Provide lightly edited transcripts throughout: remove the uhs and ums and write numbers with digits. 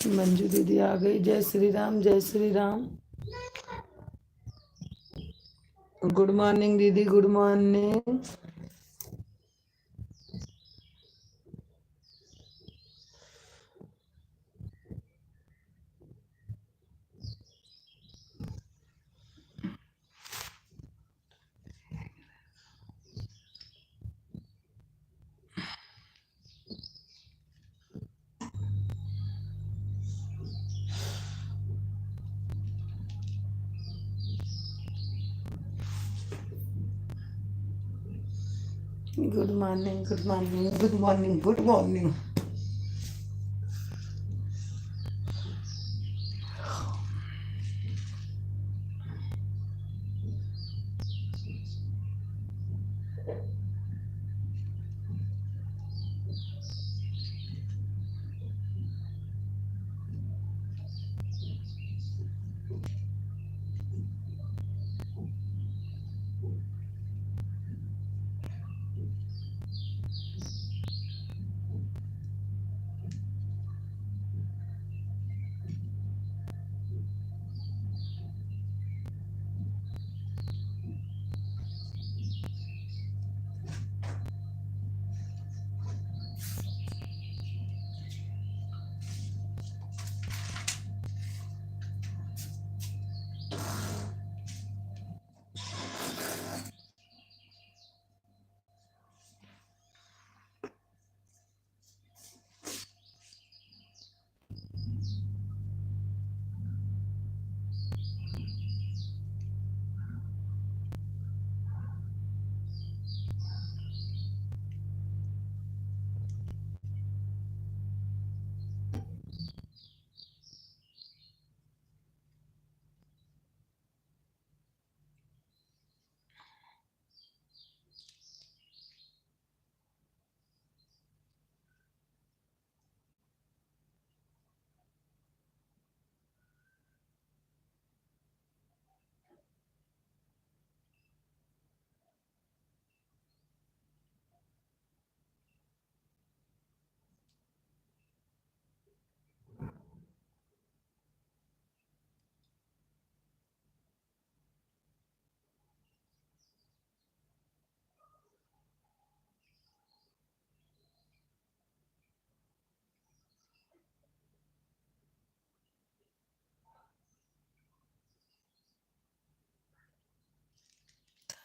मंजू दीदी आ गई। जय श्री राम, जय श्री राम। गुड मॉर्निंग दीदी, good morning. Good morning, good morning, good morning, good morning.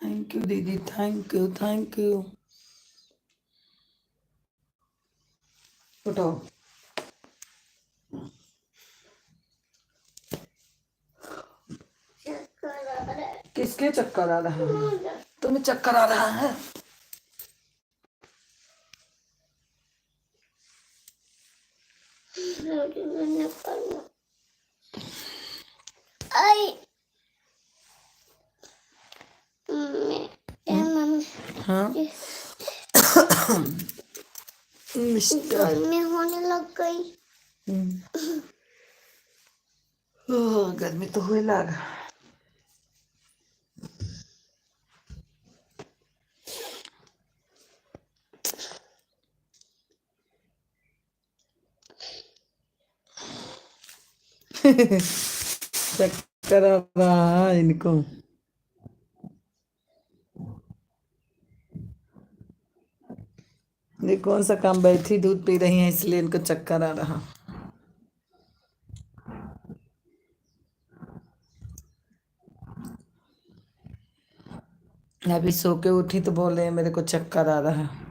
Thank you दीदी, थैंक यू, थैंक यू। उठो। किसके चक्कर आ रहा है? तुम्हें चक्कर आ रहा है? हाँ मिस्टर गर्मी होने लग गई। गर्मी तो हुए लगा। चक्कर आ रहा है इनको। ये कौन सा काम, बैठी दूध पी रही हैं इसलिए इनको चक्कर आ रहा। अभी सो के उठी तो बोल रहे हैं मेरे को चक्कर आ रहा है।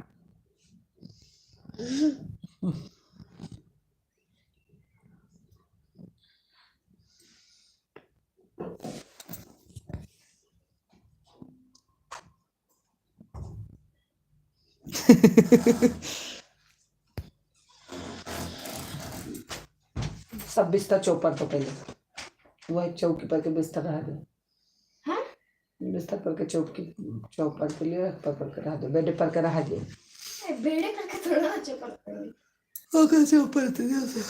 सब बिस्तर चौपर तो पहले वह चौकी पर के बिस्तर रह दे। हाँ? बिस्तर पर के चौपर के लिए पर के रह दो, बेड पर के रह दे। बेड़े करके थोड़ा चौपर करेंगे। वो कैसे ऊपर थे जैसे।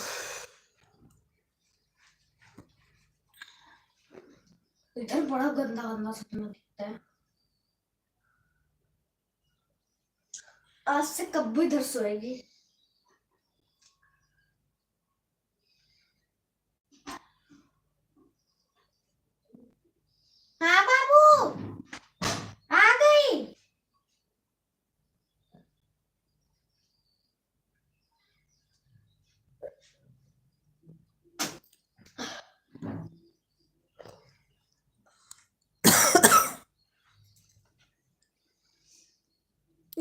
इधर बड़ा गंदा गंदा सपना दिखता है। आज से कब भी इधर सोएगी। हाँ बाबू आ गई।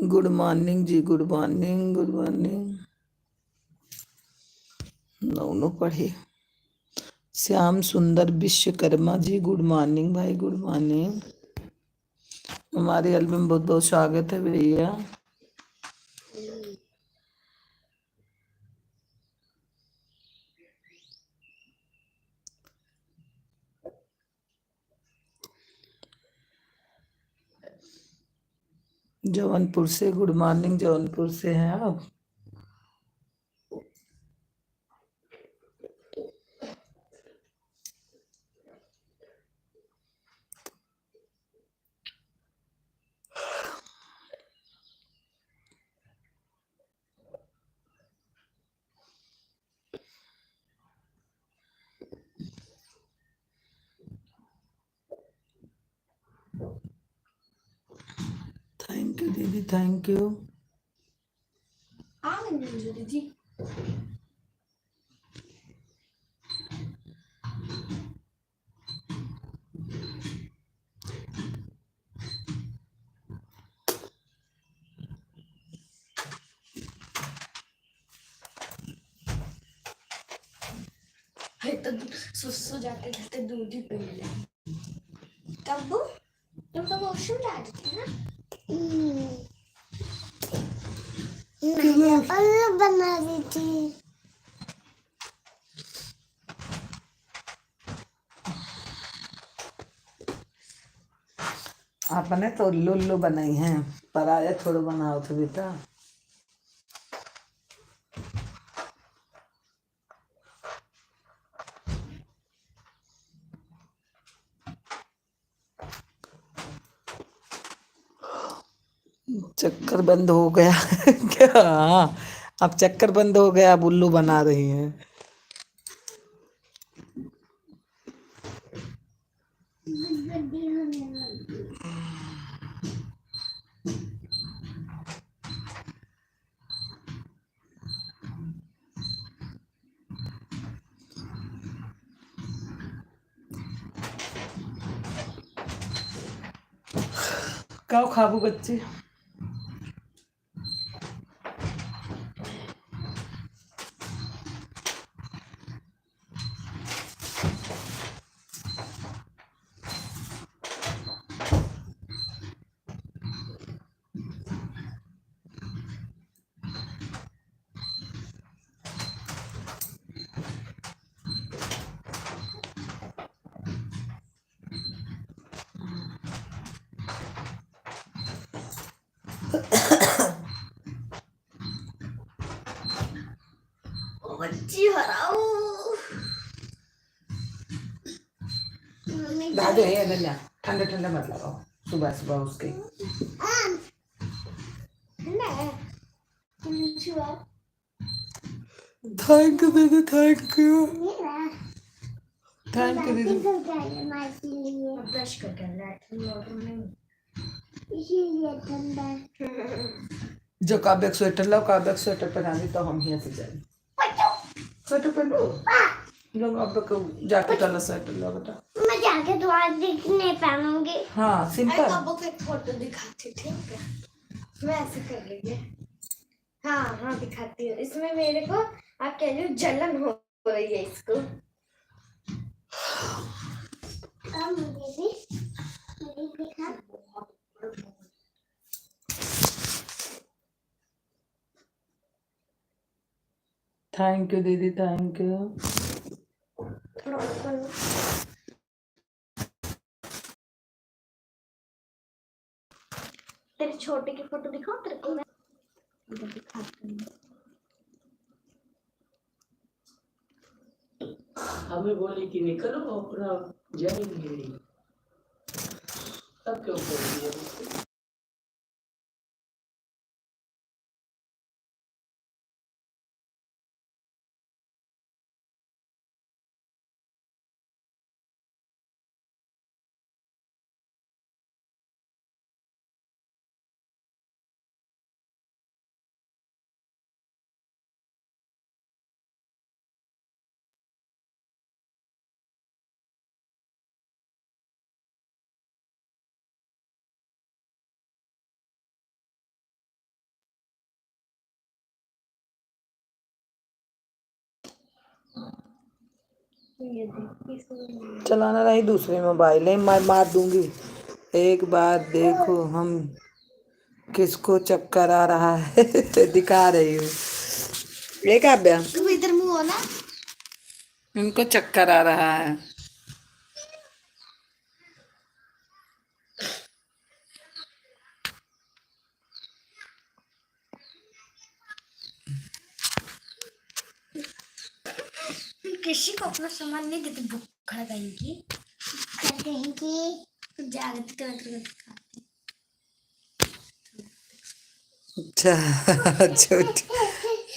गुड मॉर्निंग जी, गुड मॉर्निंग, गुड मॉर्निंग। नौनो पढ़े। श्याम सुंदर विश्वकर्मा जी, गुड मॉर्निंग भाई, गुड मॉर्निंग। हमारे एल्बम में बहुत बहुत स्वागत है भैया। जौनपुर से गुड मॉर्निंग, जौनपुर से हैं आप। थैंक यू दीदी, थैंक यू। आ गई दीदी। तो सुसु जाते जाते दूध ही पी ले। कब्बू तुम तो वॉशरूम जा रही थी ना। मैं बना रही थी। आपने तो लुल्लू बनाई हैं, पराया थोड़ा बनाओ तो बेटा। चक्कर बंद हो गया क्या? अब चक्कर बंद हो गया, अब उल्लू बना रही हैं। क्या खाबू बच्चे? बच्ची हराओ। दादू है अनन्या, ठंडा ठंडा मत लगाओ सुबह सुबह उसके। थैंक यू दीदी, थैंक यू थैंक यू दीदी। ब्रश करके जो काव्य का स्वेटर लो, काव्य का स्वेटर पहना दी तो हम ही ऐसे जाए। स्वेटर पहन लो, लोग अब को जाके वाला स्वेटर लो बेटा। मैं जाके तो आज नहीं पहनूंगी। हाँ सिंपल। कब को एक फोटो दिखाती थी, मैं ऐसे कर लेंगे। हाँ हाँ दिखाती हूँ। इसमें मेरे को आप कह रही हो जलन हो रही है इसको। मुझे भी दिखा। थैंक यू दीदी, थैंक यू। तेरे छोटे की फोटो दिखाओ तेरे को मैं दिखाती हूँ। हमें बोले कि निकलो अपना जाएंगे, तब क्यों बोल दिया? ये देख चलाना नहीं, दूसरे मोबाइल है, मैं मार दूंगी। एक बार देखो हम किसको चक्कर आ रहा है दिखा रही हूँ। ये क्या बयान, तू इधर मुंह हो ना। इनको चक्कर आ रहा है। किसी को अपना सामान नहीं देते, भूखा कहेंगी जागृत कर अच्छा छोटी,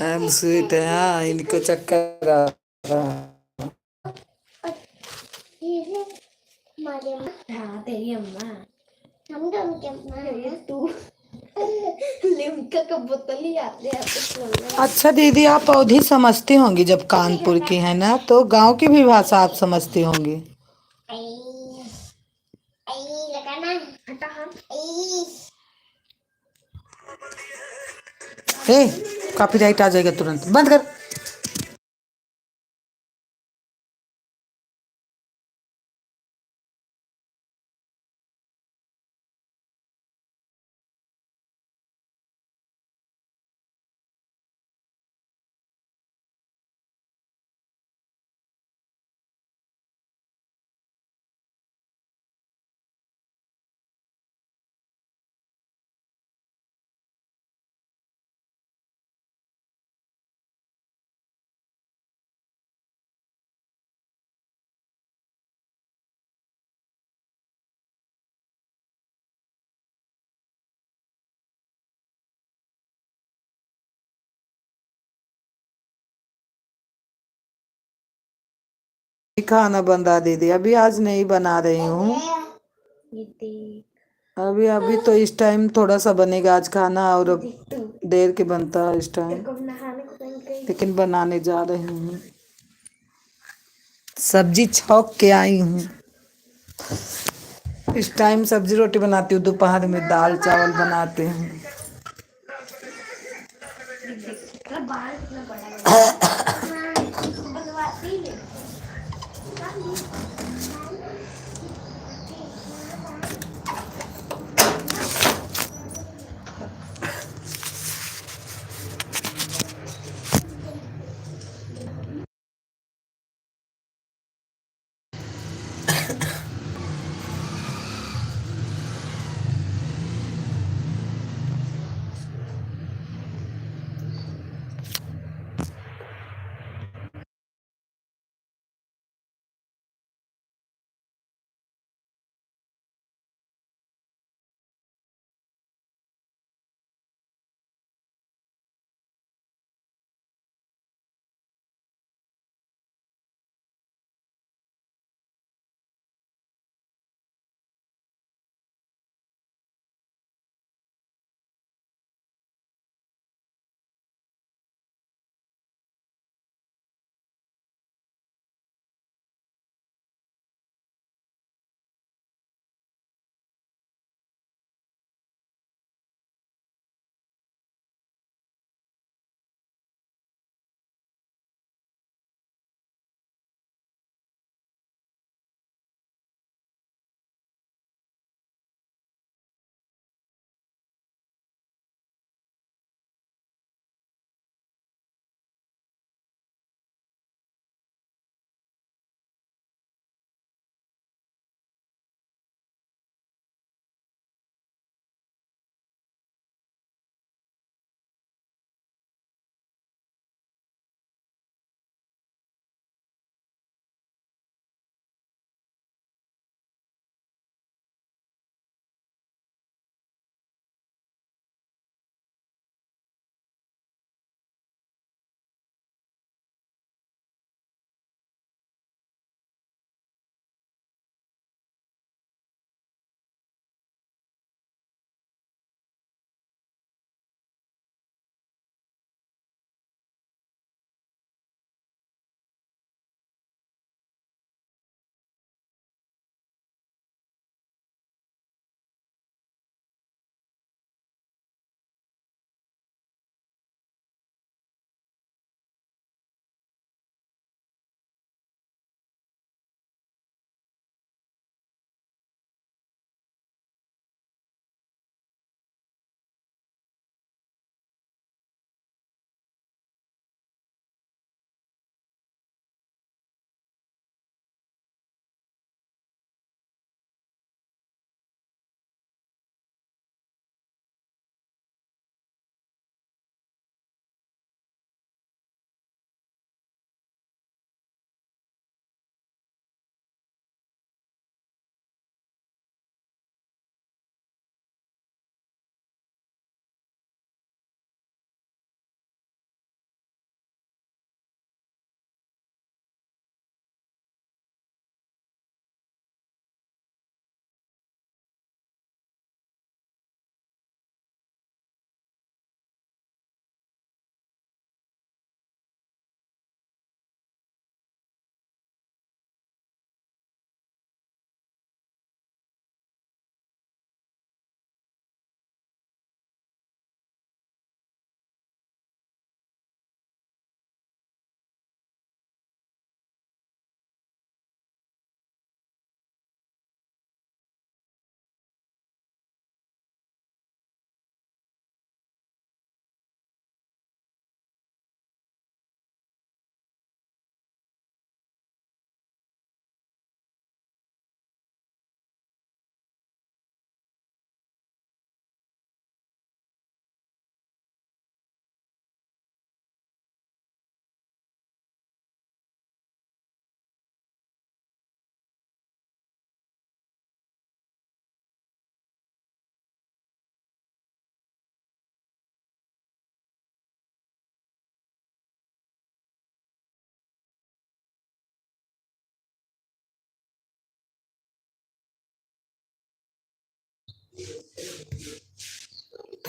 हम स्वीट है। हाँ इनको चक्कर आ रहा है। हाँ तेरी अम्मा, हम दोनों की अम्मा है तू। लिम्का का बोतल ही आते आते। अच्छा दीदी, आप अवधी समझती होंगी, जब कानपुर की है ना, तो गांव की भी भाषा आप समझती होंगी। लगाना हटा हाथ। ए कॉपीराइट आ जाएगा, तुरंत बंद कर। खाना बना दीदी, अभी आज नहीं बना रही हूँ। ये देख अभी अभी तो इस टाइम थोड़ा सा बनेगा आज खाना, और अब तू देर के बनता है इस तेरे टाइम, को नहाने को कहीं गई। लेकिन बनाने जा रही हूँ। सब्जी छौंक के आई हूँ। इस टाइम सब्जी रोटी बनाती हूँ, दोपहर में दाल चावल बनाते हैं। तेरा बाल कितना बड़ा है। बनवाती नहीं।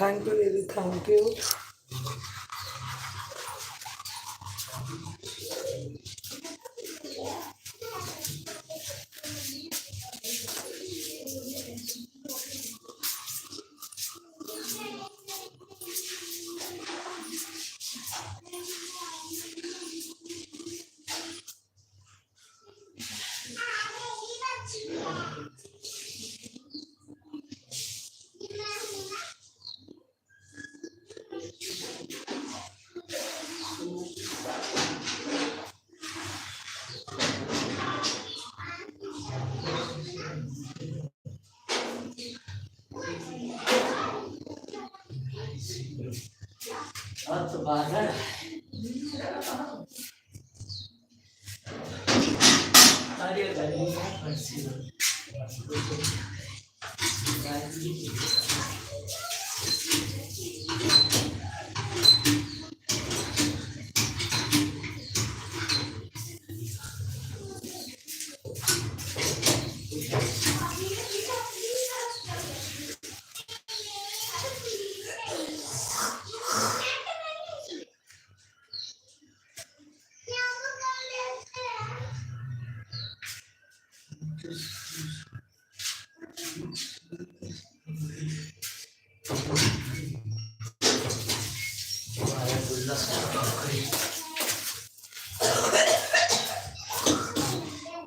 थैंक यू दीदी, थैंक यू। तो बाहर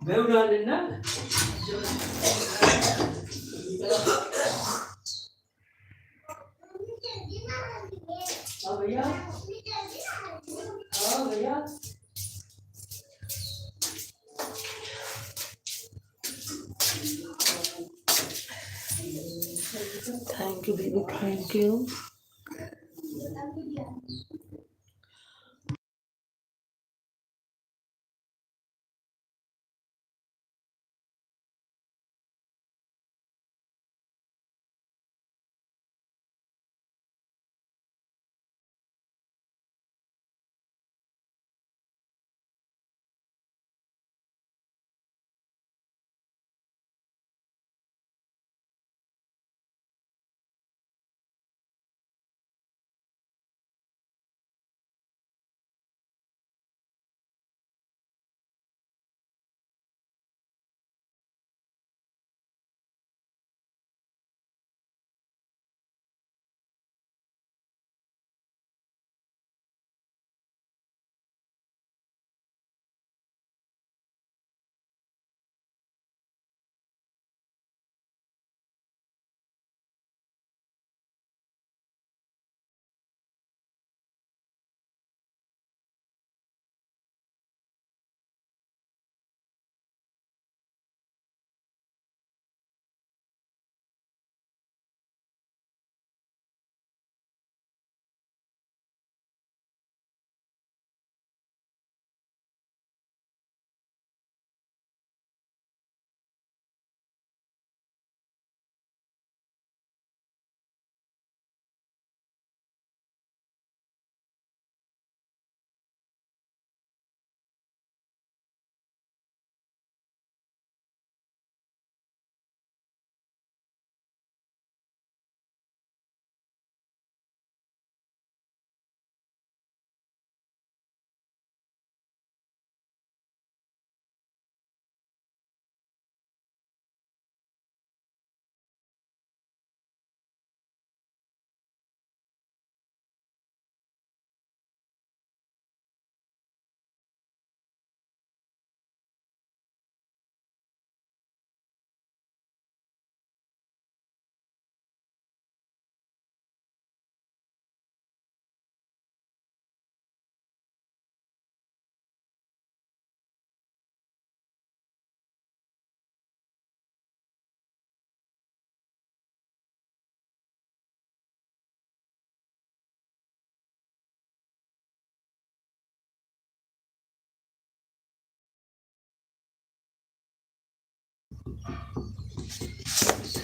मैं उड़ा लेना। भैया, भैया, थैंक यू दीदी, थैंक यू।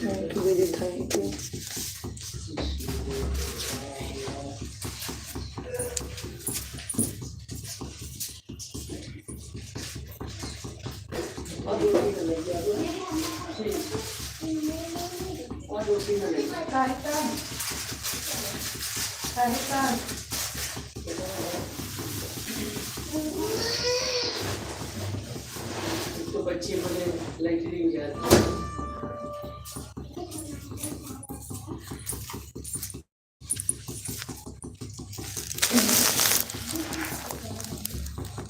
थैंक यू दीदी, थैंक यू। और रोटी तो बच्चे बोले लाइटनिंग जाते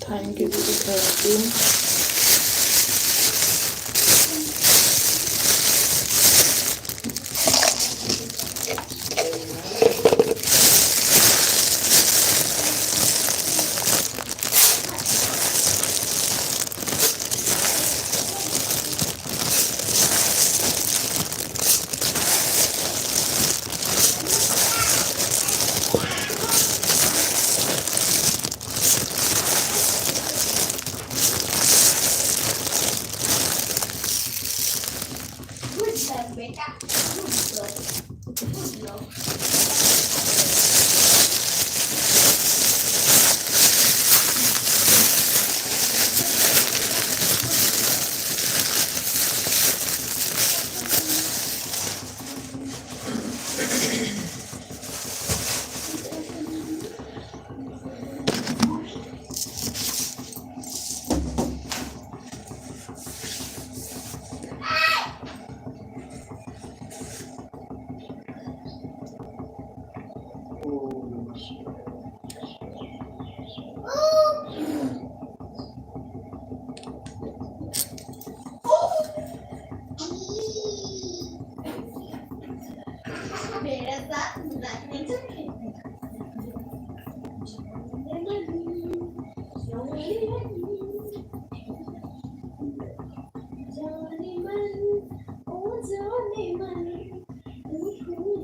थैंक यू दीदी, थैंक यू। गुड लक बेटा, गुड लक। मेरे साथ मजाक नहीं चलेगा।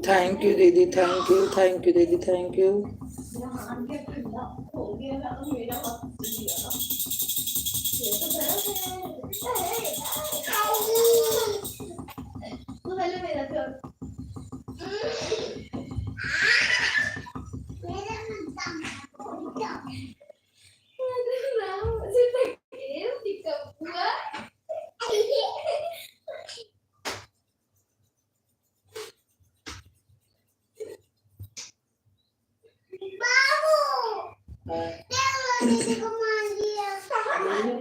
थैंक यू दीदी, थैंक यू, थैंक यू दीदी, थैंक यू।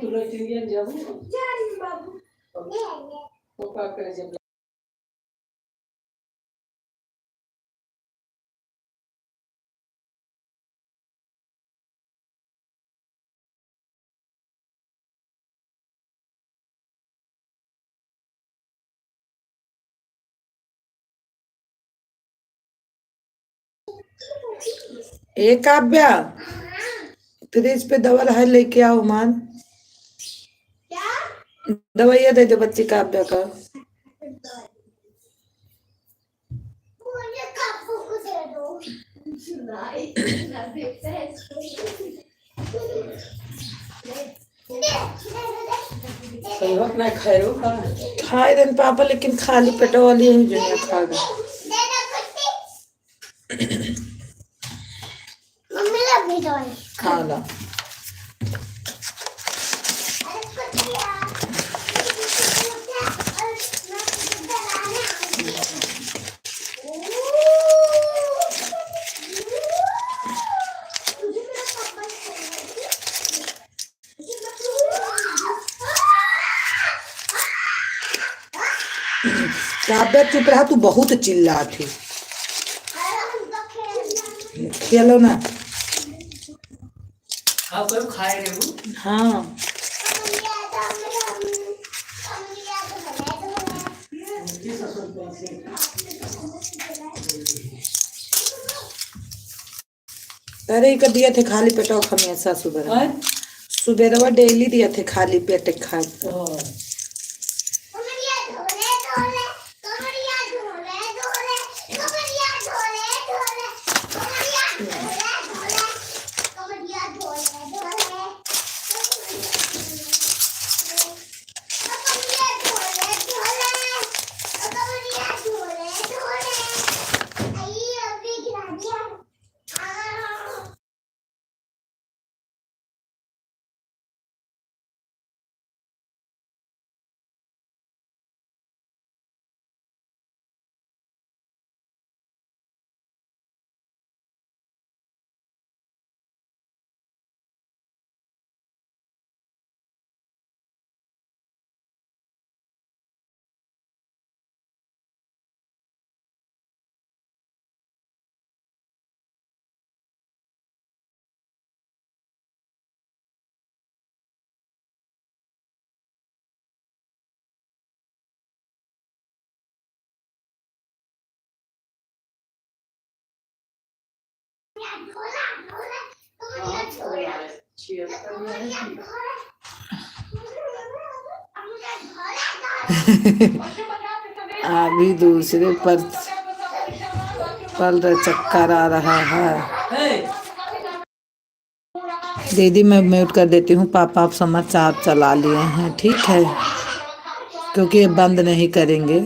तुला इंडियन जाऊ पप्पा करे ए काव्या, फ्रिज पे दवा है, लेके आओ मान। क्या दवाइयाँ दे दो बच्ची काव्या का। मुझे कापू को दे दो। ना देखता है खाए दिन पापा, लेकिन खाली पेट वाली ही जो है खा गए। मम्मी ला भी दो खा ला। काव्या चुप रहा, तू बहुत चिल्ला थी। खेलो ना। खाए रहे। हाँ अरे कर दिया थे खाली पेट हमेशा सुबह सुबह डेली दिया थे खाली पेट खा। अभी दूसरे पल चक्कर आ रहा है। दीदी मैं म्यूट कर देती हूँ, पापा आप समाचार चला लिए हैं, ठीक है, क्योंकि ये बंद नहीं करेंगे।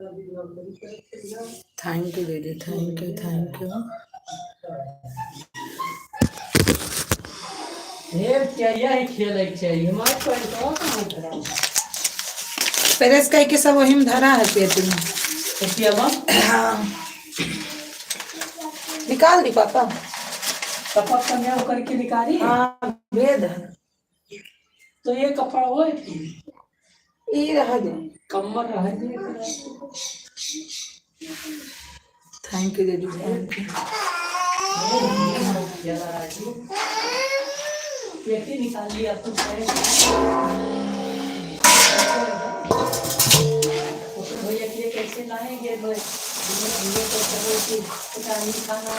थैंक यू दीदी, थैंक यू, थैंक यू। पेरेस कह के सब वही में धरा है पेट में। हाँ, निकाल दी पापा। पापा कन्या करके निकाली। हाँ, भेद है। तो ये कपड़ा हो ये रहा दे, कमर रह थैंक यू दीदी, थैंक यू। पेटी निकाल लिया तो भैया के लिए कैसे लाएंगे भैया तो चलो कि चांदी खाना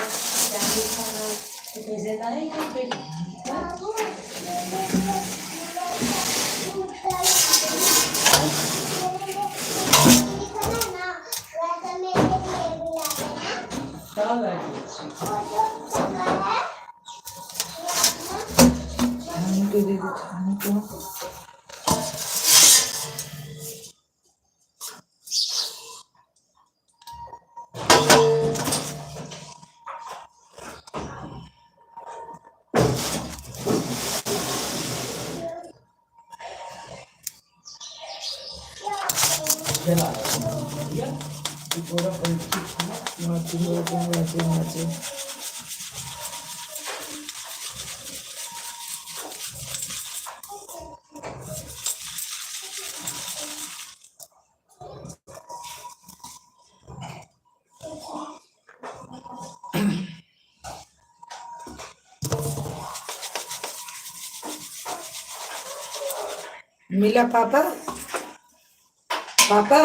कैसे लाएंगे थैंक यू दीदी, थैंक यू। मिला पापा? पापा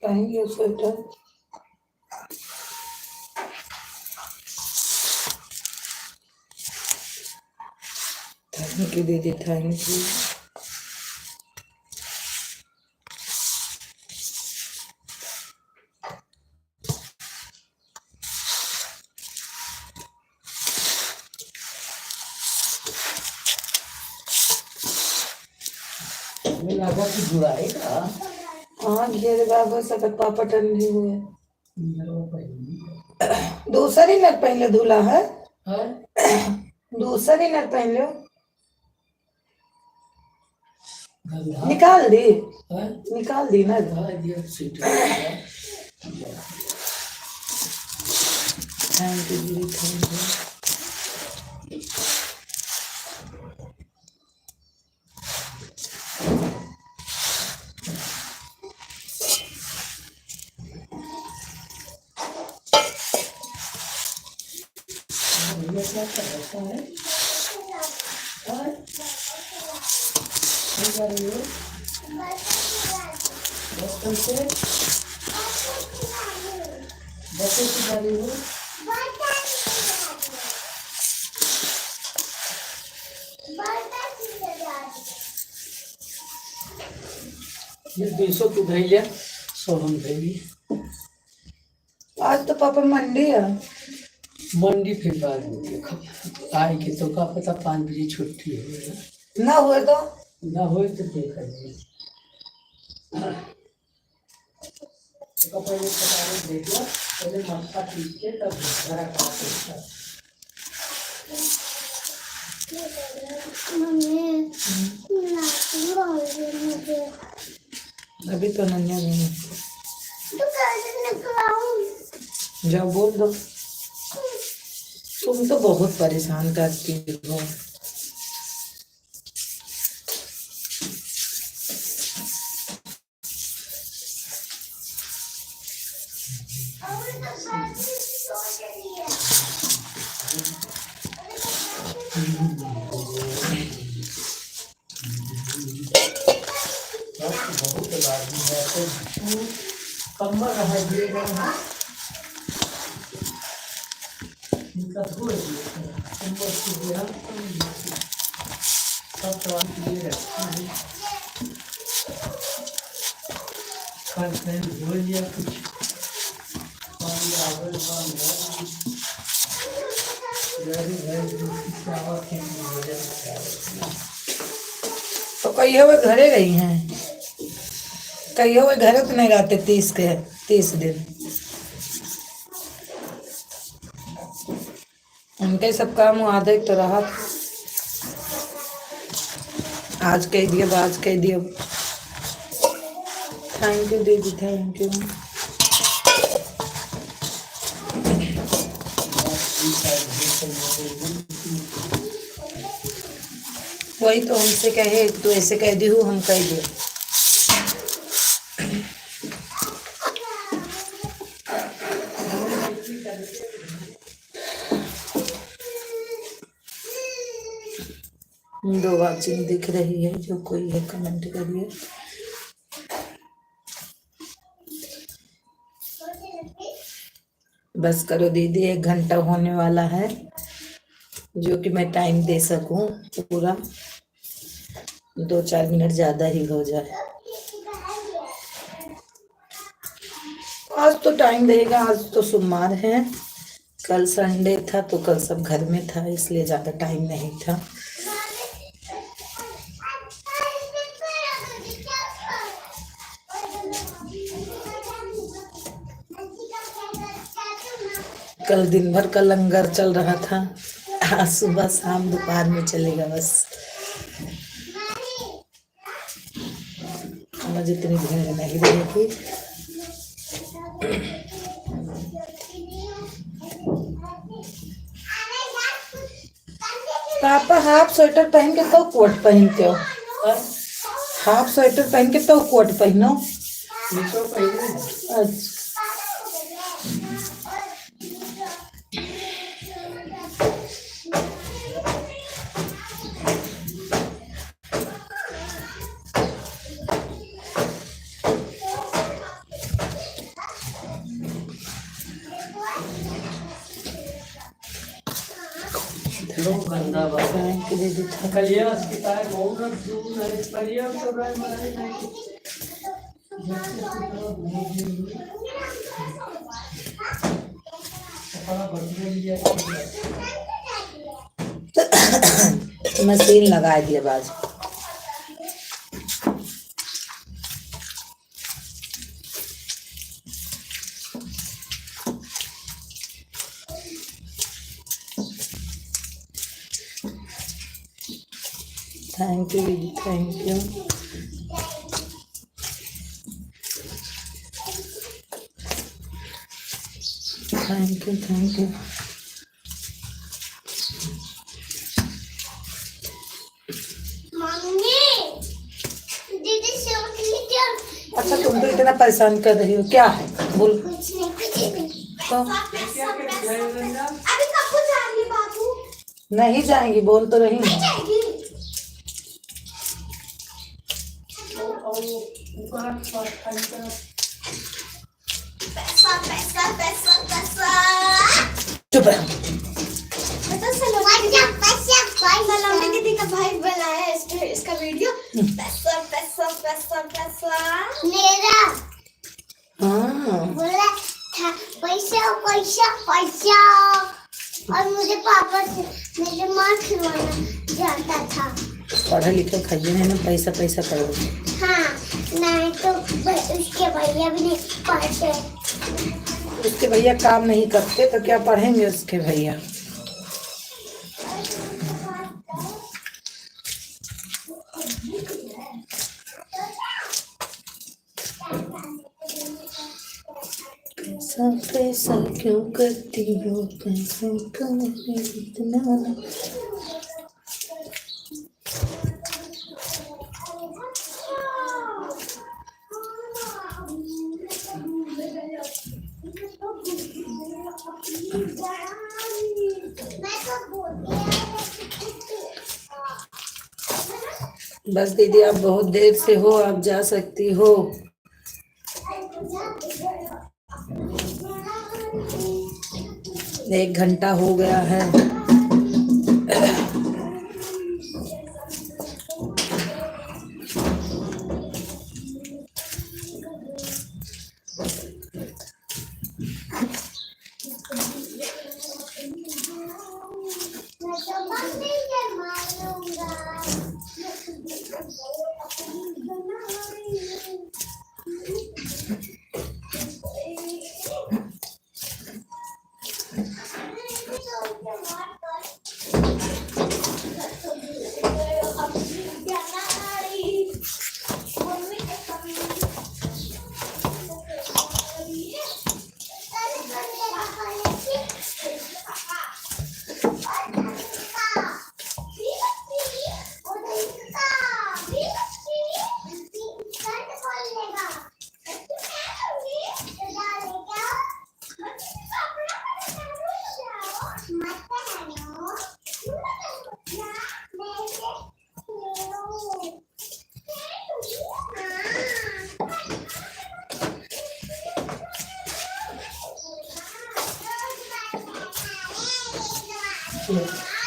पहनिए स्वेटर। थैंक यू दीदी, थैंक यू। लगा कि जुड़ाएगा। हाँ, घेरे बाबा सकत पापा ठंडी हुए। दूसरी नट पहले धुला है, दूसरी नट पहन लो। निकाल दी, निकाल दी ना। थैंक यू दीदी, थैंक यू। क्या करता है? ये 200 की धैर्य 100 हम धैर्य। आज तो पापा मंडी है। मंडी फिर बाद में देखो आएगी तो का पता 5 बजे छुट्टी हो ना हुए तो ना हो तो देखा जाए। पहले पता देख लो, पहले मक्का पीस के तब घरा काट। अभी तो नन्या नहीं, तो कैसे निकलाऊं? जाओ बोल दो। तुम तो बहुत परेशान करती हो। बहुत लागी है तो कमर रहा ये रहा इनका धो दिए कमर से दिया सब तो ये रखा है कल से धो लिया कुछ पानी आवल पानी तो कई हुए घरे गई हैं, कई हुए घरे तो नहीं रहते 30 दिन। उनके सब काम आधे तो रहा, आज कह दिए आज कह दिए। थैंक यू दीदी, थैंक यू। वही तो हमसे कहे तो ऐसे कह दी हूँ, हम कह दिए। दो वाचिंग दिख रही है, जो कोई है कमेंट करिए। बस करो दीदी, 1 घंटा होने वाला है, जो कि मैं टाइम दे सकूं पूरा, 2-4 मिनट ज्यादा ही हो जाए। आज तो टाइम देगा, आज तो सोमवार है, कल संडे था तो कल सब घर में था, इसलिए ज्यादा टाइम नहीं था। कल दिन भर का लंगर चल रहा था, आज सुबह शाम दोपहर में चलेगा बस। आज इतनी भीड़ नहीं रहेगी। पापा हाफ स्वेटर पहन के तो कोट पहनते हो, हाफ स्वेटर पहन के तो कोट पहनो। अच्छा गंदा बात थैंक यू दीदी। कलिया उसकी तार बहुत दूर है, कलिया तो राय मारे नहीं मशीन लगा दिए बाज। थैंक यू दीदी, thank you. Thank you, thank you. अच्छा तुम तो इतना परेशान कर रही हो, क्या है बोल। तो अभी कब जा रही है बाबू? नहीं जाएंगी, बोल तो रही हूँ। पैसा पैसा पैसा पैसा। चुप रहो। सलोनी दीदी का भाई बनाया है इसका वीडियो। पैसा पैसा पैसा पैसा मेरा बोला था, पैसा पैसा पैसा। और मुझे पापा से मेरे माँ खिलवाना जाता था। पढ़े लिखे खाइए है ना, पैसा पैसा करो। हाँ नहीं तो उसके भैया भी नहीं पढ़ते। उसके भैया काम नहीं करते तो क्या पढ़ेंगे उसके भैया। पैसा पैसा क्यों करती हो, पैसा का नहीं इतना। बस दीदी आप बहुत देर से हो, आप जा सकती हो। 1 घंटा हो गया है।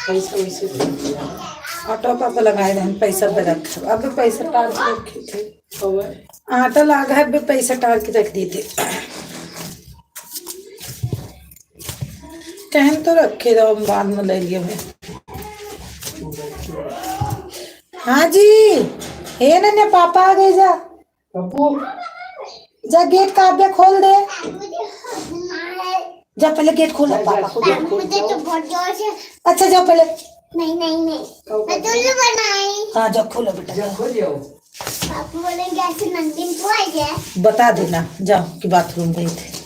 पैसा वैसे दे दिया। ऑटो पापा लगाए रहे पैसा पे रख, अब पैसा टाल के रखे थे। और आटा लागा है, अब पैसा टाल के रख दिए थे। कहन तो रखे रहो, हम बाद में ले लिए मैं। हाँ जी, हे ना पापा आ गए। जा पप्पू जा, गेट काव्य खोल दे। जा पहले गेट खोलो पापा। मुझे तो बहुत जोर से। अच्छा जाओ पहले। नहीं नहीं नहीं, मैं चुल्लू बनाई। हाँ जाओ खोलो बेटा, जा जाओ। खो जाओ। पापा बोलेंगे ऐसे नंदिन को आई है। बता देना जाओ कि बाथरूम गए थे।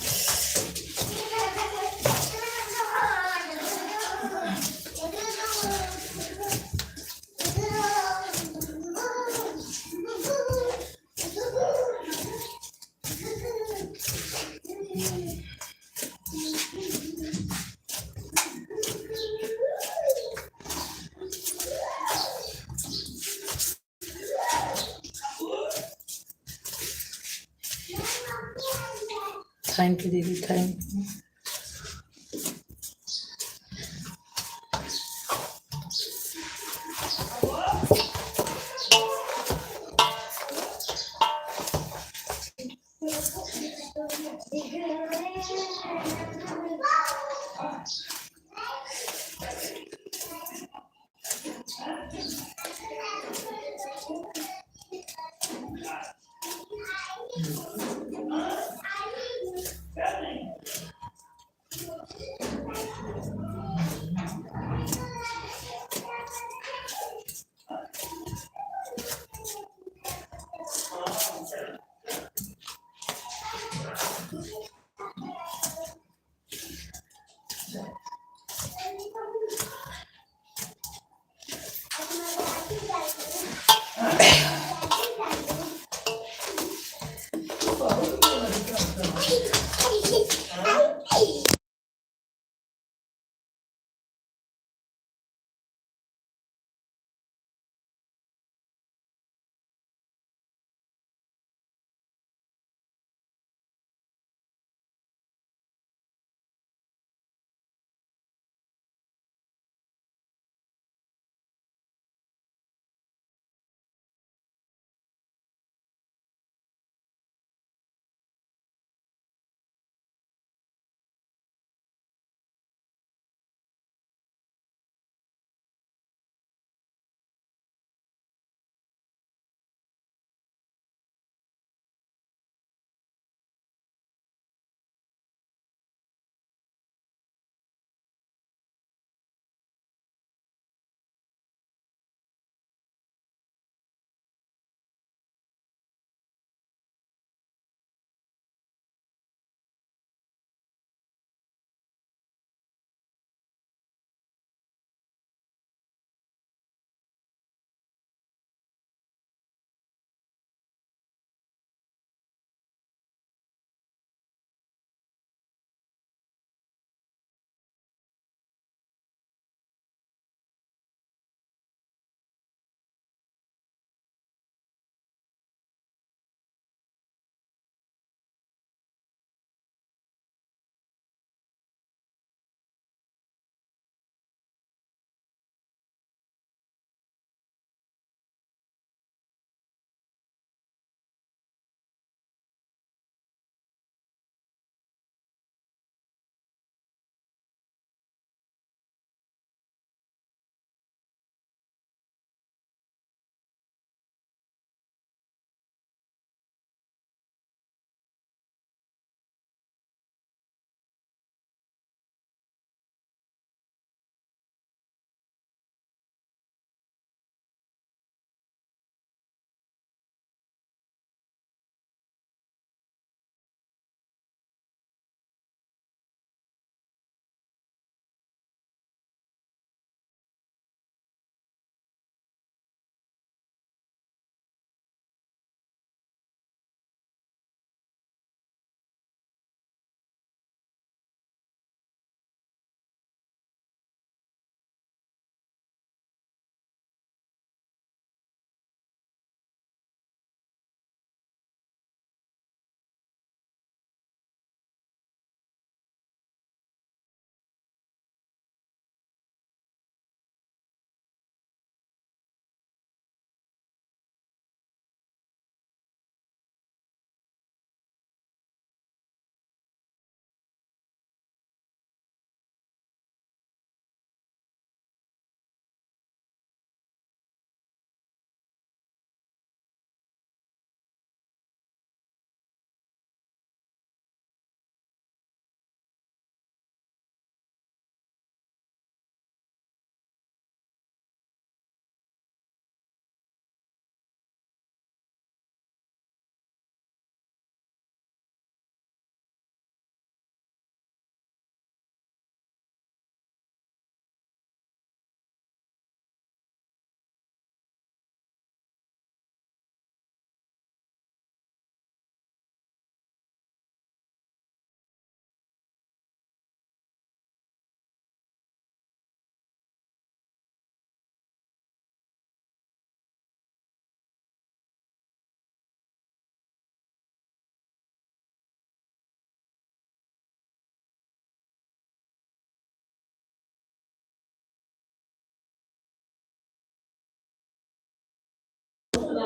थैंक यू दीदी, थैंक यू।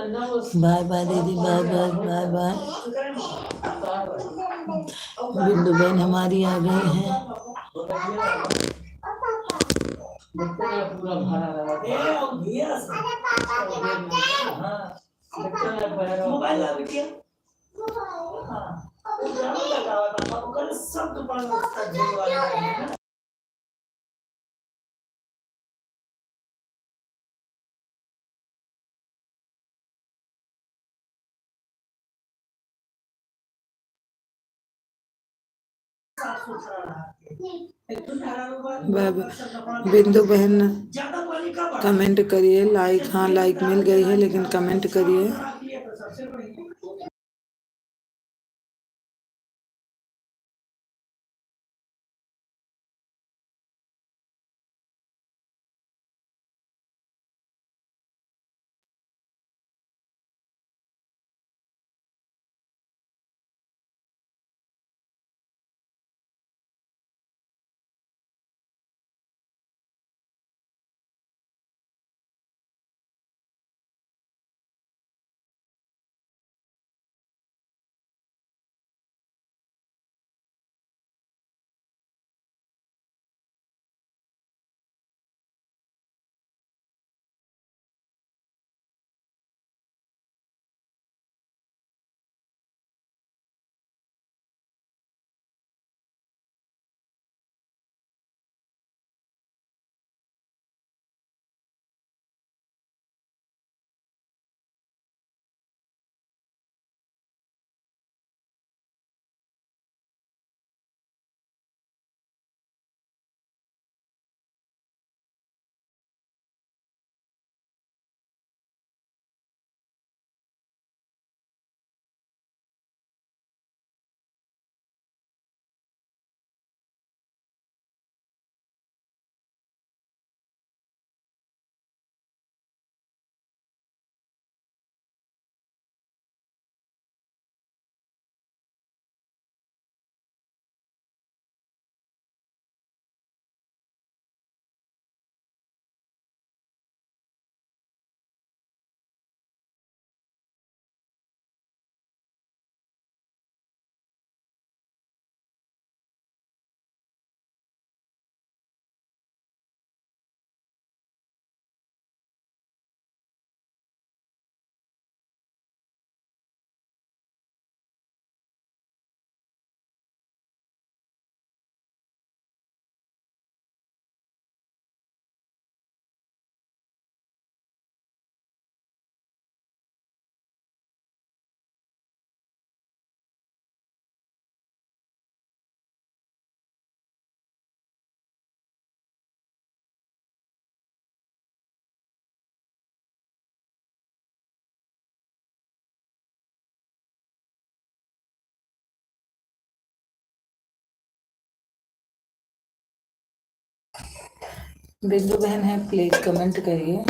बाय बाय दीदी, बाय बाय बाय बाय। बिंदु बहन हमारी आ गई हैं। बिंदु बहन कमेंट करिए, लाइक, हाँ लाइक मिल गई है, लेकिन कमेंट करिए। बिंदु बहन है, प्लीज कमेंट करिए।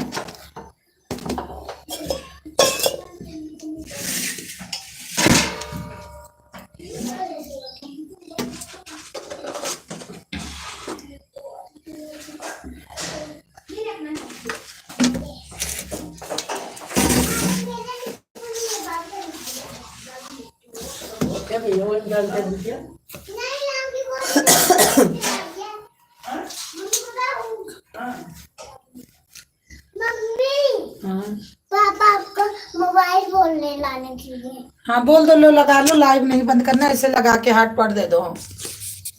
क्या भैया वो डाल कर दिया? पापा आपको मोबाइल बोलने लाने के लिए। हाँ बोल दो, लो लगा लो, लाइव नहीं बंद करना, ऐसे लगा के हाथ पर दे दो।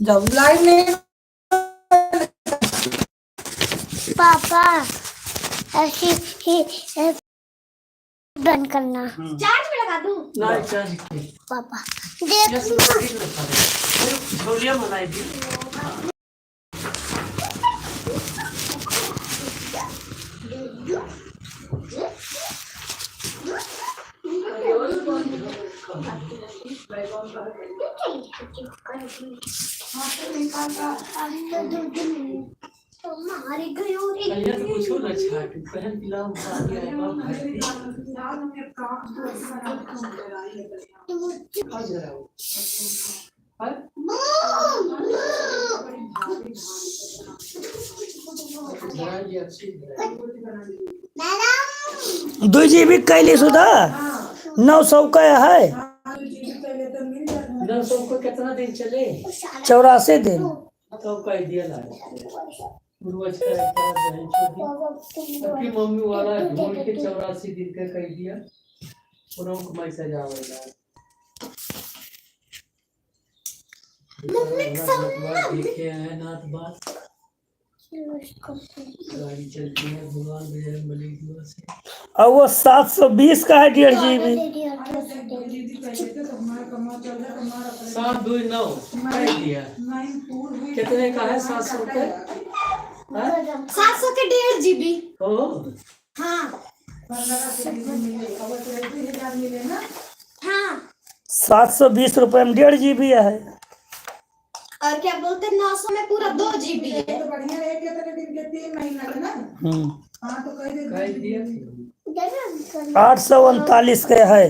जाओ, लाइव नहीं। पापा ऐसे ही बंद करना। चार्ज में लगा दूं? ना चार्ज की। पापा देख छोलिया बनाई थी। मारी गई और तो कुछ ना छाट पहन पिलाओ बनाइए अच्छी मैडम 2 GB कैली सुधा 900 का है 900 को कितना दिन चले 84 दिन तो कह दिया ला पूर्वज का एक तरह दहेज छोड़ी अपनी मम्मी वाला ढूंढ के 84 दिन का कह दिया उनको कमाई से जावेला देखे हैं नाथ बात गाड़ी चलती है भगवान बजरंग बली की ओर से और वो 720 का है 1.5 GB 729 कह दिया कितने का है 700 रुपये 700 के 1.5 GB। ओ हाँ हाँ 720 रुपए में 1.5 GB है। और क्या बोलते 900 में पूरा 2 GB है। कह दिया 839 के है।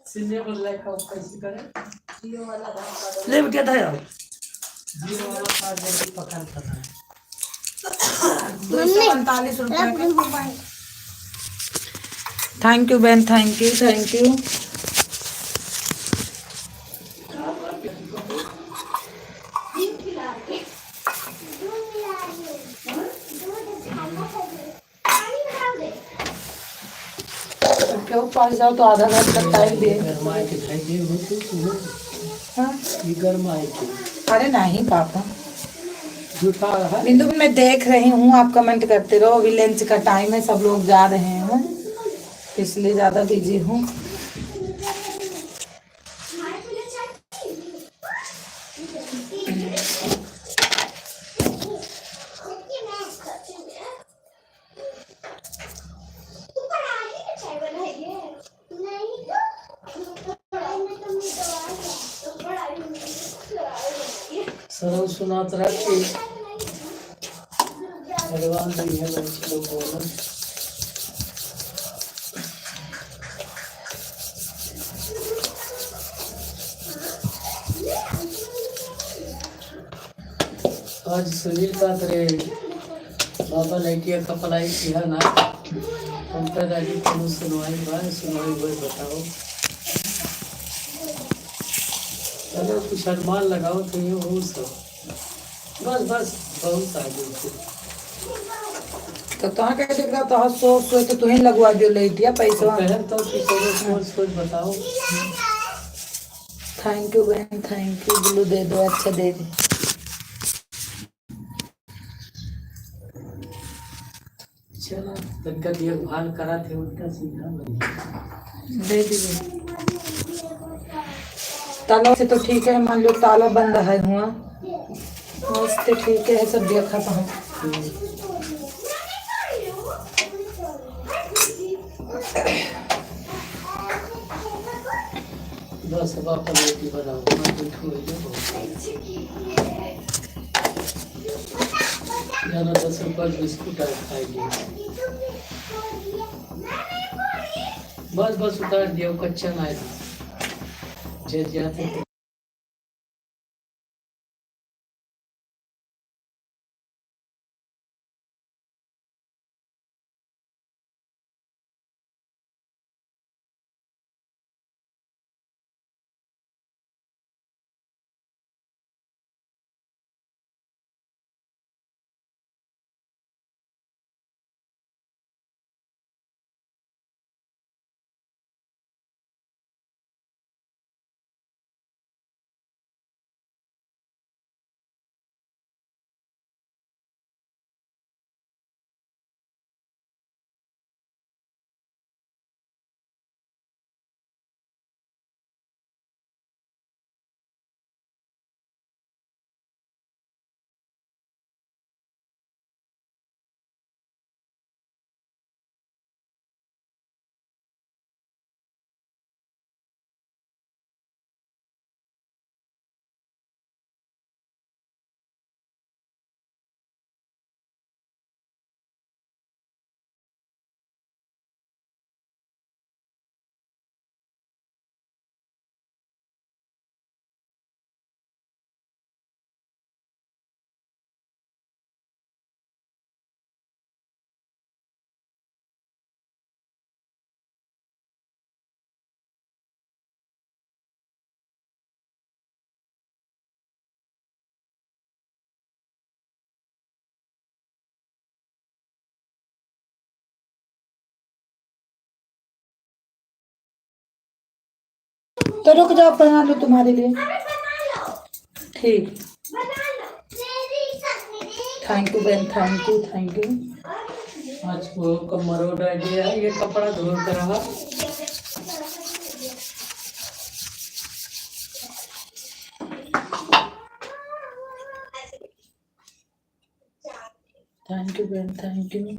सीने पर लाइक ऑफ कैसे करें ले क्या था यार 0 वाला कार्ड जल्दी पकड़ करना है 245 रुपए थैंक यू बहन थैंक यू क्यों पास जाओ तो आधा घंटा टाइम दे गरमाए के खाई दे हो तो हाँ? ये गरमाए के अरे नहीं पापा झूठा है बिंदु मैं देख रही हूँ आप कमेंट करते रहो अभी लंच का टाइम है सब लोग जा रहे हैं इसलिए ज्यादा बिजी हूँ सरल सुनात रखे भगवान नहीं है लोग बोला आज सुनील का तेरे बाबा लड़किया का पढ़ाई किया ना उनका गाड़ी को सुनवाई भाई बताओ चलो कुछ अनुमान लगाओ तो ये हो सब बस बहुत आगे तो तुम कह देगा तो सोच तो तुम्हें लगवा दियो लेटिया पैसा पहले तो सोच बताओ थैंक यू बहन थैंक यू ब्लू दे दो अच्छा दे दे चलो तनका देखभाल करा थे उनका सीधा दे दीजिए ताला से तो ठीक है मान लो ताला बंद है हुआ तो ठीक है सब देखा था बस अब आप रोटी बनाओ मैं बैठू जाना 10 रुपये बिस्कुट खाएंगे बस उतार दियो कच्चा ना जाते तो रुक जाओ, बना लो तुम्हारे लिए। ठीक, थैंक यू बहन, थैंक यू थैंक यू। आज वो कमरों डाल दिया है, ये कपड़ा धो कर रहा। थैंक यू बहन, थैंक यू।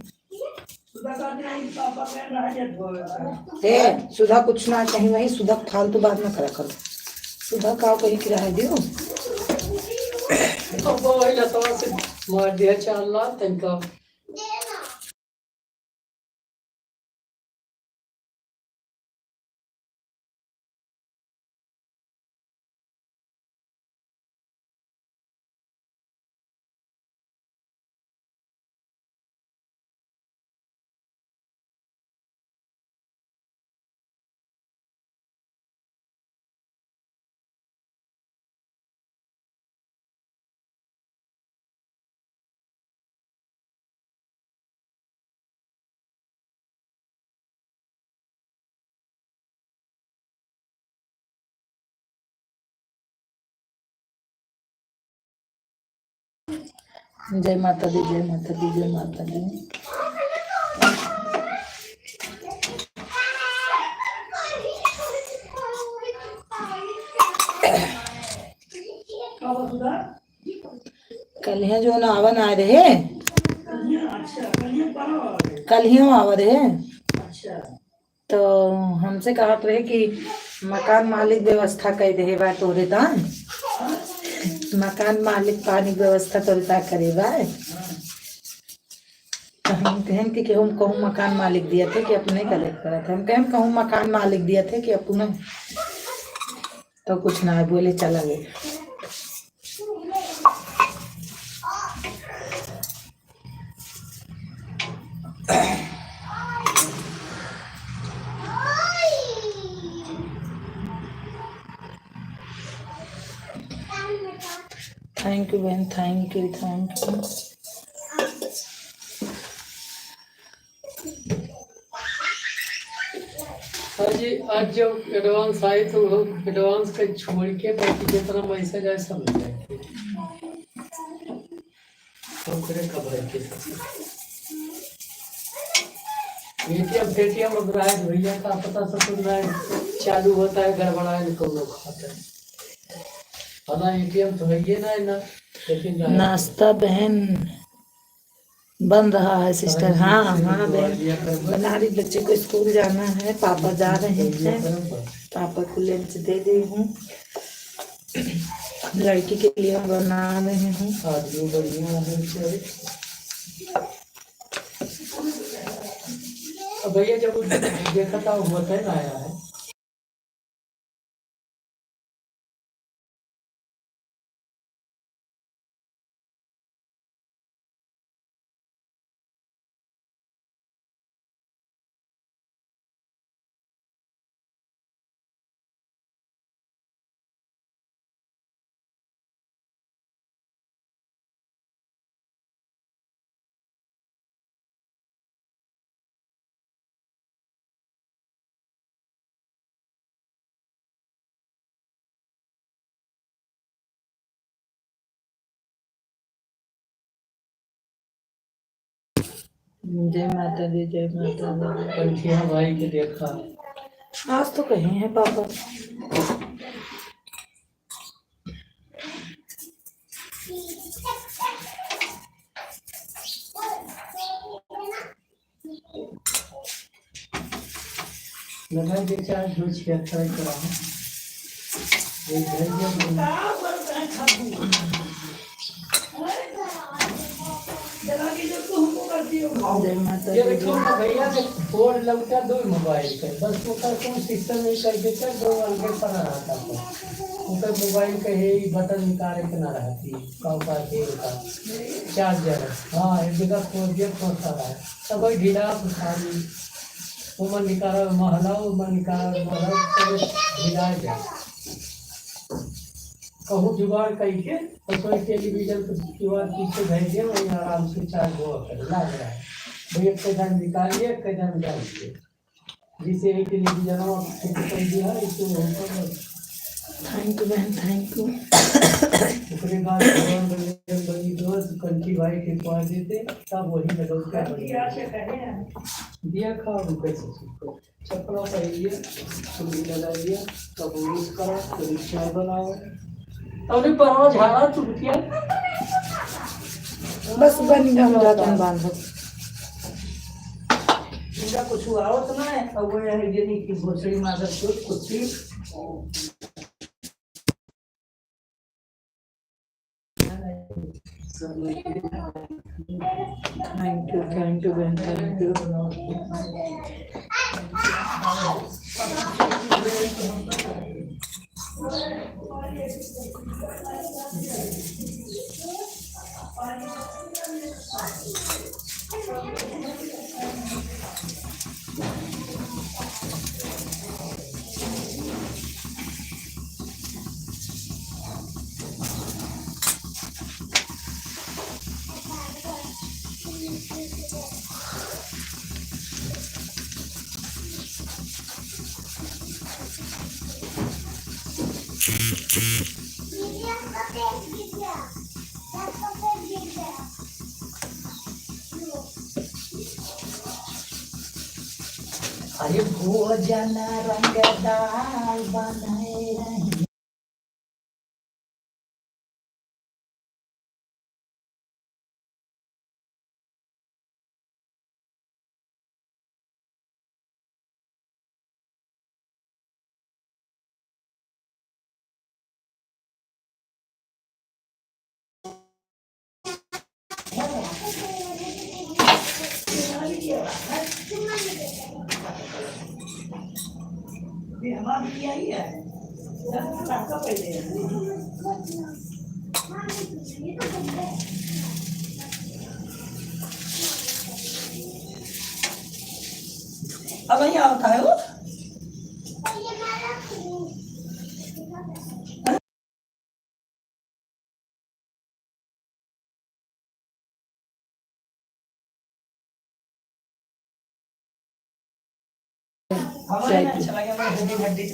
सुधा कुछ ना कहीं वही, सुधा फालतू बात ना करा करो। सुधा का कहीं किराया दियो। अब वही लता से मार दिया चाल तनका। जय माता दी, जय माता दी, जय माता दी। कल ही जो नावन आ रहे, कल ही आवा रहे, तो हमसे कहा रहे कि मकान मालिक व्यवस्था कर दे बा तोरे दान, मकान मालिक पानी व्यवस्था तोरे करे बा। हम कहें कि हम कहूँ मकान मालिक दिया थे कि अपने कलेक्ट करा था। हम कहें कहूँ मकान मालिक दिया थे कि अपने, तो कुछ ना बोले, चला गया। थैंक यू बहन, थैंक यू थैंक यू। आज जो एडवांस आए तो एडवांस का छोड़ के बाकी जितना पैसा जाए सब मिल जाए। खबर के एटीएम पेटीएम अब रहा है भैया का पता सब कुछ चालू होता है, गड़बड़ा है तो लोग खाते हैं। हाँ एटीएम तो है ये ना, लेकिन नाश्ता बहन बन रहा है सिस्टर। हाँ हाँ बहन बना रही, बच्चे को स्कूल जाना है, पापा जा रहे हैं, पापा को लंच दे दी हूँ, लड़की के लिए बना रहे हूँ। भैया जब देखा था वो बताए ना आया है। जय माता दी, जय माता दी। पंखिया भाई के देखा आज तो कहीं है पापा। लगा के 476 करा भैया से फोन लगता दो मोबाइल पे, बस उसका कोई सिस्टम नहीं कर देता, दो अलग पर रहता उसका मोबाइल का है बटन निकाले के ना रहती का चार्जर। हाँ एक जगह खोल दिया खोलता रहा सब कोई ढीला खाली उमर निकाला महला, उमर निकाला महला, ढीला जाए कहूँ जुगाड़ करके तो कोई टेलीविजन को जुगाड़ पीछे भेजिए, वही आराम से चार्ज हुआ कर लग रहा है। भैया कदम निकालिए कदम डालिए। जिसे एक लेके जाना कर दिया इसको थैंक यू बहन, थैंक यू। उसके बाद भगवान बनी दोस्त कंठी भाई के पा देते तब वही लगो क्या दिया खा कैसे चपड़ा पहलिए चुल्ली लगा दिया तब यूज करा तो चाय बनाओ अरे परवा झाड़ा चुटिया बस बन गया हम जाते हैं बांधो। इनका कुछ आवत ना है अब वो है ये नहीं कि भोसड़ी मादर को कुत्ती थैंक यू बहन, थैंक यू। अरे भोजन रंगदार बनाए रहे अब यहाँ आता है वो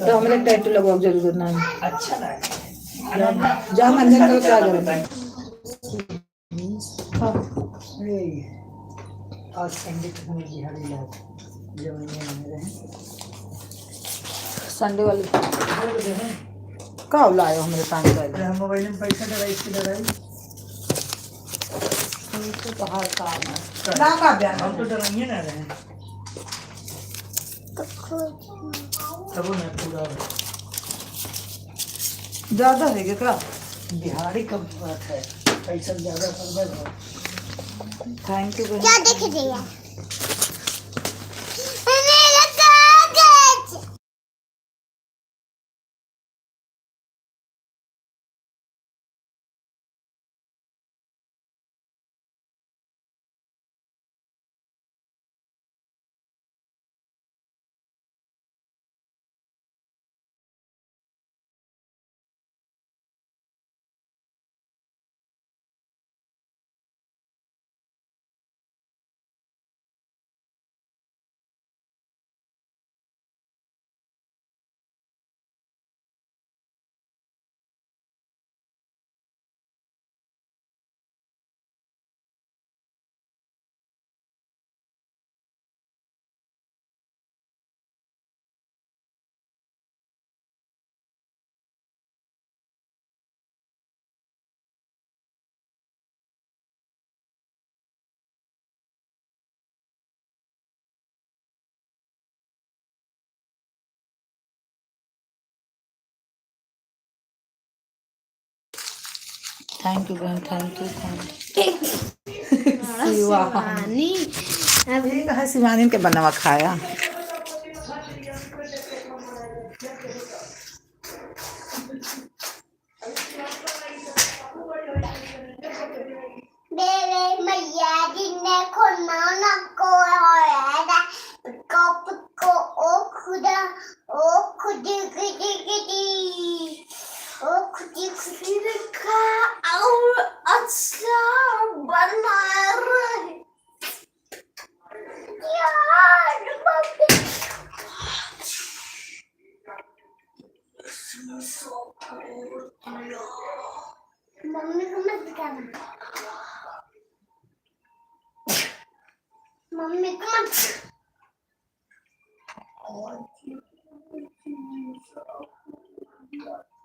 तो हमें टैटू लगवाओ जरूर ना। अच्छा लगा जा मंजन कल क्या करें। आज संडे को बिहारी लाइफ जवानी में रहे संडे वाली का लाए हो हमारे पास का मोबाइल में पैसा डराई इसकी डराई तो हर काम है ना का बयान हम तो डराइए ना रहे तब ना पूरा ज्यादा है क्या बिहारी का बात है पैसा ज्यादा कर थैंक यू क्या देख रही है थैंक यू बहन, थैंक यू, थैंक यू। अभी कहाँ शिवानी के बनवा खाया मेरे मैया जी ने खोना ना को होया को ओ खुदा ओ खुदी खुदी खुदी ओ खुदी खुदी रखा और अच्छा बना रहे यार मम्मी मम्मी को मत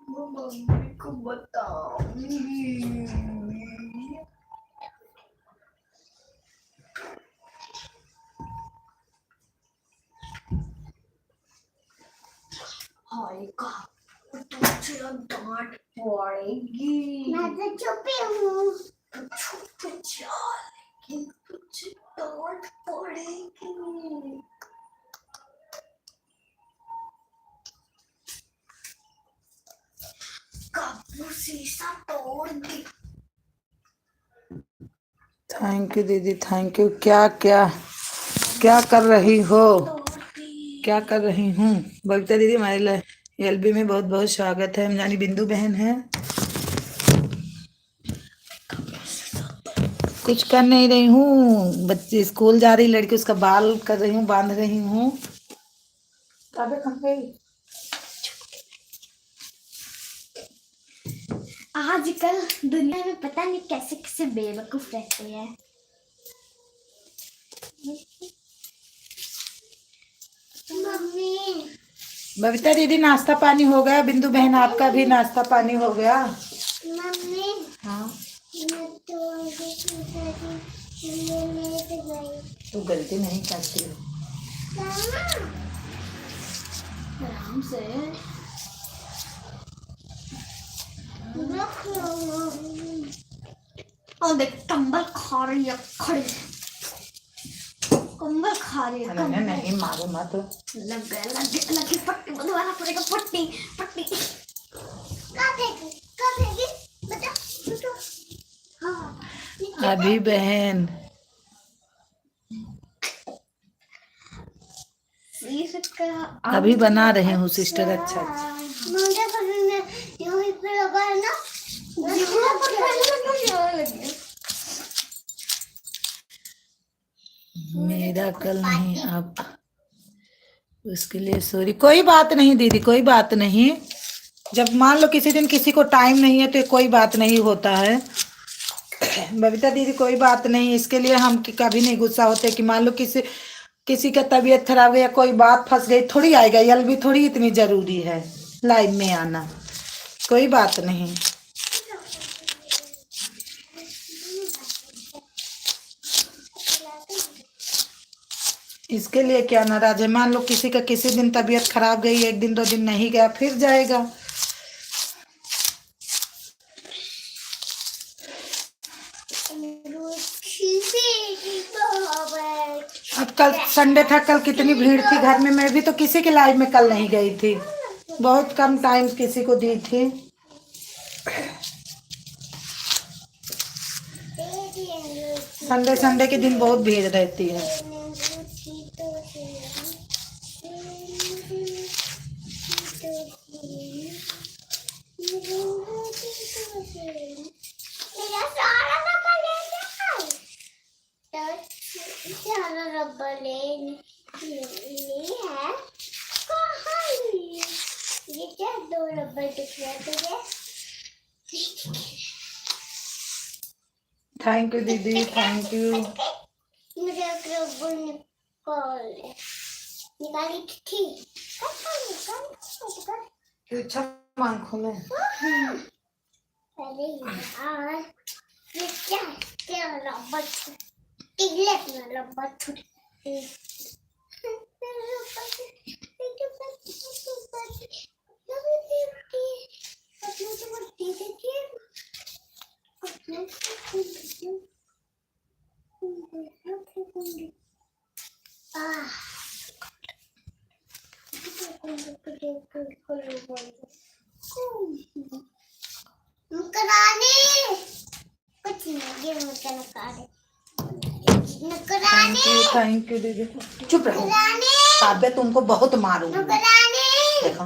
मम्मी को बताऊंगी। हाय का तुझे डांट पड़ेगी। मैं तो चुप ही हूँ। चुप जा, लेकिन तुझे डांट पड़ेगी। कब शीशा तोड़ दी। थैंक यू दीदी, थैंक यू। क्या क्या क्या कर रही हो? क्या कर रही हूँ? बबीता दीदी, हमारे एलबी में बहुत बहुत स्वागत है। हम जानी बिंदु बहन है। कुछ कर नहीं रही हूँ, बच्चे स्कूल जा रही, लड़की उसका बाल कर रही हूँ, बांध रही हूँ। आजकल दुनिया में पता नहीं कैसे कैसे बेवकूफ रहते हैं। मम्मी, बबीता दीदी, नाश्ता पानी हो गया? बिंदु बहन, आपका भी नाश्ता पानी हो गया? मम्मी, हाँ, मैं तो तू गलती नहीं करती हो। आराम से और देख कंबल खा रही है, खड़ी कंबल खा रही है। नहीं नहीं, मारो मत। लगे लगे लगे पट्टी बंधवाना पड़ेगा। पट्टी पट्टी कब बता बता। हाँ अभी बहन, अभी बना रही हूँ सिस्टर। अच्छा मुझे यहीं पे लगा है ना, मेरा कल नहीं, अब उसके लिए सॉरी। कोई बात नहीं दीदी, कोई बात नहीं। जब मान लो किसी दिन किसी को टाइम नहीं है तो कोई बात नहीं होता है। बबीता दीदी, कोई बात नहीं। इसके लिए हम कभी नहीं गुस्सा होते कि मान लो किसी का तबीयत खराब है या कोई बात फंस गई, थोड़ी आएगा। यल भी थोड़ी इतनी जरूरी है लाइव में आना। कोई बात नहीं। इसके लिए क्या नाराज है? मान लो किसी का किसी दिन तबीयत खराब गई, एक दिन दो दिन नहीं गया, फिर जाएगा। अब कल संडे था, कल कितनी भीड़ थी घर में। मैं भी तो किसी के लाइव में कल नहीं गई थी, बहुत कम टाइम किसी को दी थी। संडे के दिन बहुत भीड़ रहती है। रबर है कहाँ? ये क्या दो रबर दिख रहे हैं तुझे? थैंक यू दीदी, थैंक यू। मुझे रबर निकाली थी। अच्छा आंखों में पहले यार ये क्या रबर टिगलेट में रबर छूट नौकरानी कुछ नहीं, ये मुझे नौकरानी थैंक यू दीदी। चुप रहो काव्या, तुमको बहुत मारूंगी। देखो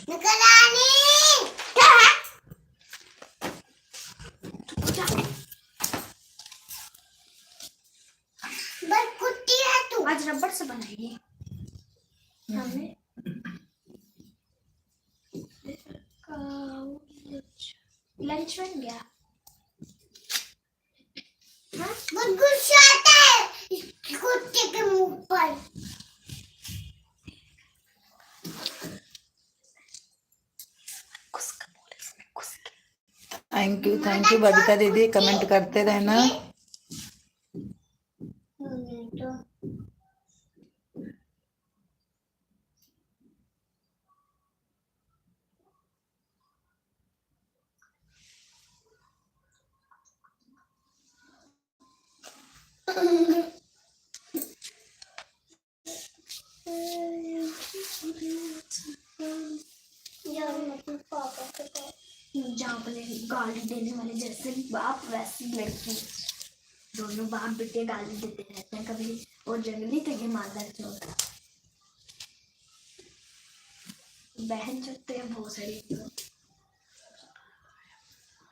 नौकरानी बस कुत्ती है तू। आज रबड़ से बनाएगी हमें। लंच बन गया। हाँ? बहुत गुस्सा आता है। के मुंह पर। थैंक यू बबीता दीदी, कमेंट करते रहना। यार मैं अपने पापा से जहाँ पर गाली देने वाले जैसे बाप वैसी लड़की, दोनों बाप बेटे गाली देते रहते हैं। कभी वो जंगली कभी मादर चोर, बहन चुपते हैं बहुत सारी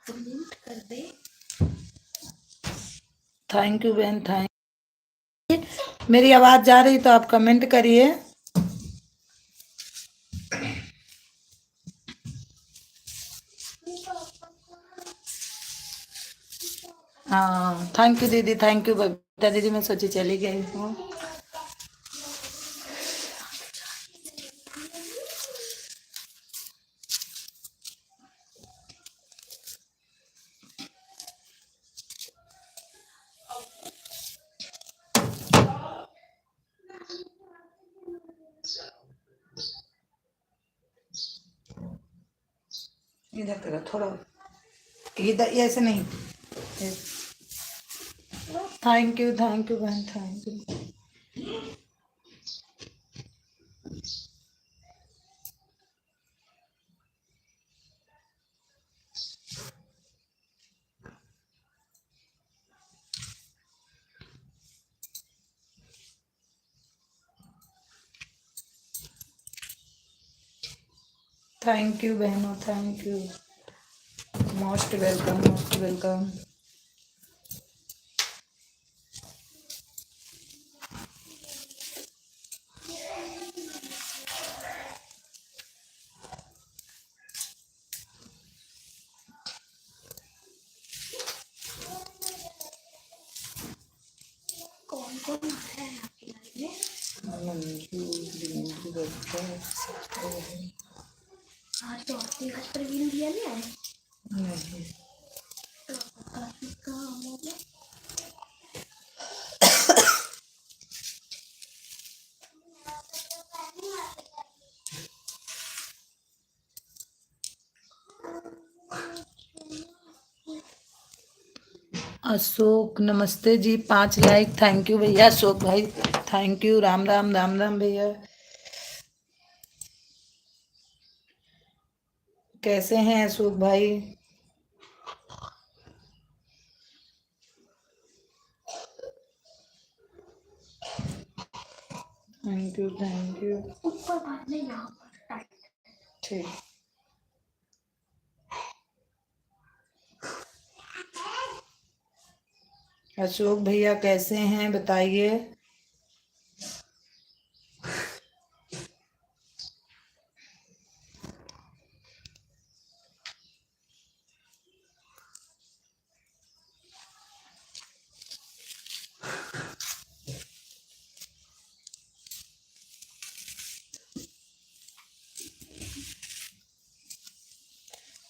कमेंट कर दे। थैंक यू बहन, थैंक। मेरी आवाज जा रही तो आप कमेंट करिए। हाँ थैंक यू दीदी, थैंक यू बबीता दीदी, मैं सोची चली गई हूँ। इधर करो थोड़ा, इधर ऐसे नहीं। थैंक यू बहन, थैंक यू। थैंक यू बहनों, thank you, most welcome, most welcome. कौन कौन है आपकी लाइफ में? आज तो आपके घर पर भी दिया नहीं आए तो काफी काम हो गया। अशोक नमस्ते जी, 5 लाइक, थैंक यू भैया अशोक भाई, थैंक यू। राम राम, राम राम भैया, कैसे हैं अशोक भाई? Thank you, thank you. ऊपर बात नहीं, यहाँ पर टाइट। ठीक। अशोक भैया कैसे हैं बताइए।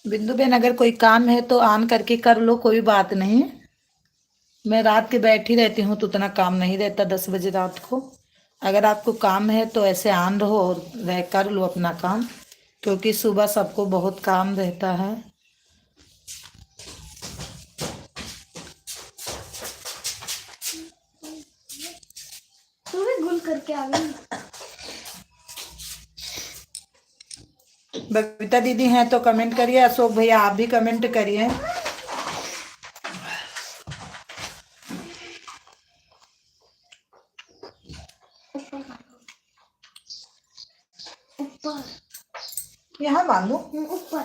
बिंदु बेन, अगर कोई काम है तो ऑन करके कर लो, कोई बात नहीं। मैं रात के बैठी रहती हूँ तो उतना काम नहीं रहता 10 बजे रात को। अगर आपको काम है तो ऐसे ऑन रहो और रह कर लो अपना काम, क्योंकि सुबह सबको बहुत काम रहता है। तू भी गुल करके आ गई। बबीता दीदी हैं तो कमेंट करिए, अशोक भैया आप भी कमेंट करिए। ऊपर यहाँ बांधो, ऊपर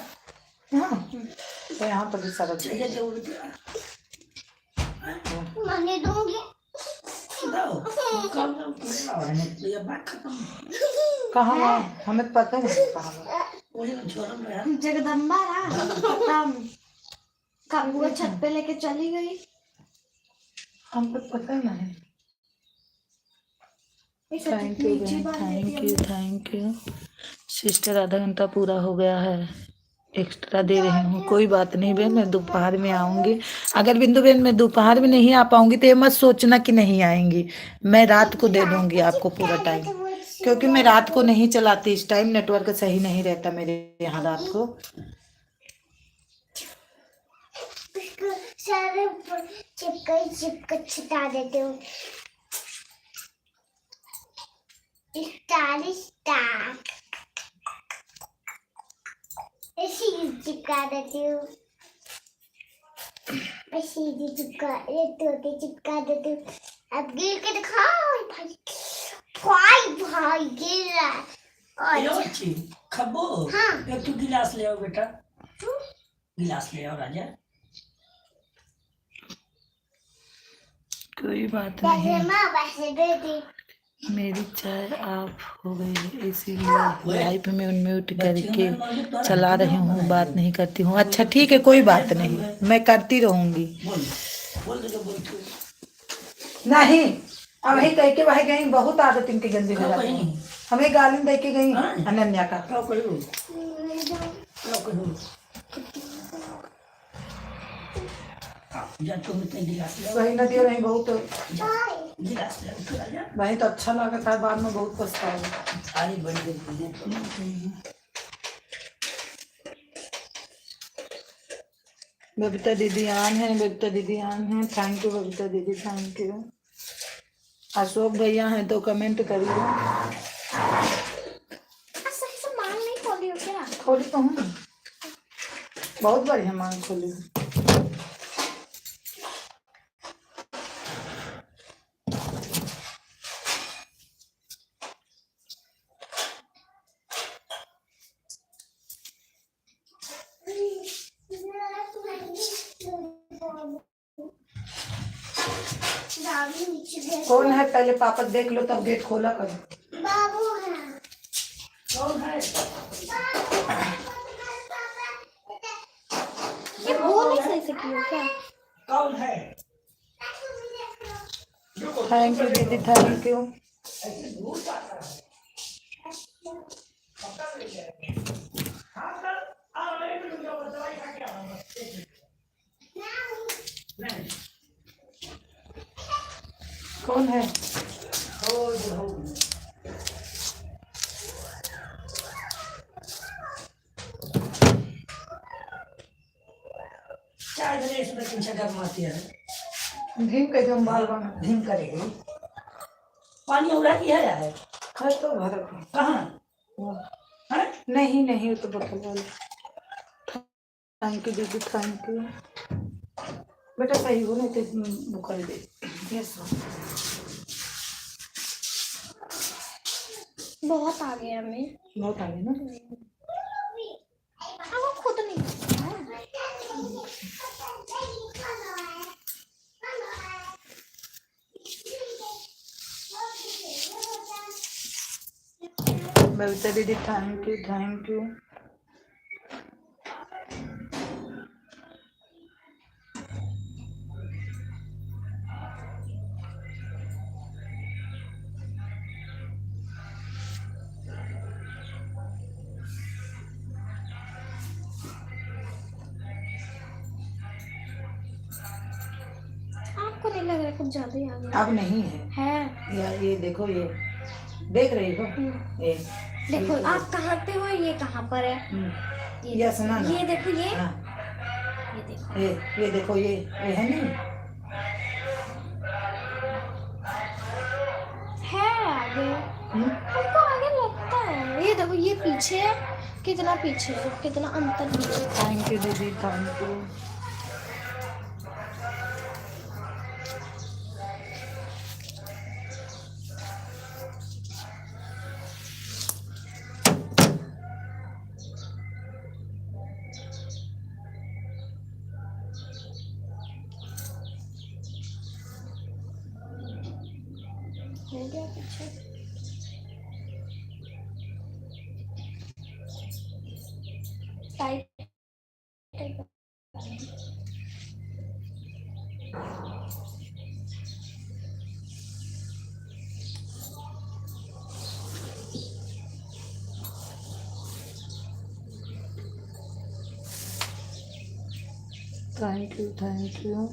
यहाँ तो यहाँ पर भी सारा मैंने दूंगी। कहाँ, हमें पता नहीं कहाँ। जगदम्बा कब वो छत पे लेके चली गई। हमको पता नहीं। थैंक यू बहन, थैंक यू सिस्टर। आधा घंटा पूरा हो गया है, एक्स्ट्रा दे रही हूँ। कोई बात नहीं बहन, मैं दोपहर में आऊंगी। अगर बिंदु बहन मैं दोपहर में नहीं आ पाऊंगी तो ये मत सोचना कि नहीं आएंगी, मैं रात को दे दूंगी आपको पूरा टाइम, क्योंकि मैं रात को नहीं चलाती, इस टाइम नेटवर्क सही नहीं रहता मेरे यहाँ रात को। सारे चिपका छिटा देते हूँ। स्टार ऐसी चिपका देती हूँ। मैं सीधी चिपका चिपका देती हूँ। अब गिर के दिखाओ भाई, भाई भाई गिर रहा है। यो अच्छी खब्बो, हाँ। एक तू गिलास ले आओ बेटा, गिलास ले आओ राजा। कोई बात वैसे नहीं, माँ वैसे दे दी। मेरी चाय ऑफ हो गई है इसीलिए लाइव में म्यूट करके चला रही हूँ, बात नहीं करती हूँ। अच्छा ठीक है, कोई बात नहीं, मैं करती रहूंगी। बोल बोल दे, बोल तू। नहीं, अब वही कह के वही गई, बहुत आदत इनकी गंदी हो क्यों जाती कहीं? है। हमें गाली दे के गई हाँ। अनन्या का। क्या करूँ, क्या करूँ? जा तुम इतने गिलास ले आओ, वही नदी नहीं बहुत, गिलास ले आओ तो राजा। वही तो अच्छा लगा था, बाद में बहुत पछतावा। सारी बड़ी गई है तो बबीता दीदी आन है, बबीता दीदी आन है, थैंक यू बबीता दीदी, थैंक यू। अशोक भैया हैं तो कमेंट करिए। सही से मांग नहीं खोली हो क्या? खोली तो हूँ, बहुत बढ़िया मांग खोली हूँ। कौन है पहले पापा देख लो तब गेट खोला करो। बाबू है। कौन है? ये बोल नहीं सही से क्यों क्या? कौन है? थैंक यू दीदी, थैंक यू। कौन है? चाय धरे इसमें तीन से गर्माती है, भीम के जो बाल बना धीम करेगी। पानी उड़ा की है यार, है तो भर कहाँ है? नहीं नहीं, वो तो बोतल वाली। थैंक यू दीदी, थैंक यू। बेटा सही हो नहीं तो वो कर दे। यस बहुत आ गया हमें, बहुत आगे ना। वो खुद नहीं करता है। बबीता दीदी थैंक यू, थैंक यू। आपको नहीं लग रहा कुछ ज्यादा ही आ गया? अब नहीं है यार, ये देखो, ये देख रही हो ये देखो आप कहाँ पे हो, ये कहाँ पर है? ये सुना ना, ये देखो, ये हाँ, ये देखो, ये देखो, ये है नहीं, है आगे। हमको आगे लगता है, ये देखो, ये पीछे है, कितना पीछे है, कितना अंतर पीछे। थैंक यू दीदी, थैंक यू। हो गया पीछे। Tight thank you thank you.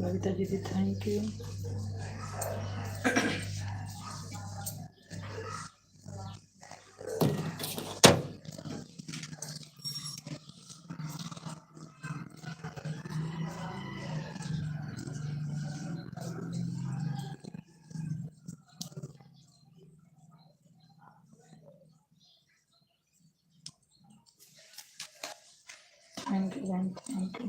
Babita दीदी thank you. Thank you thank you.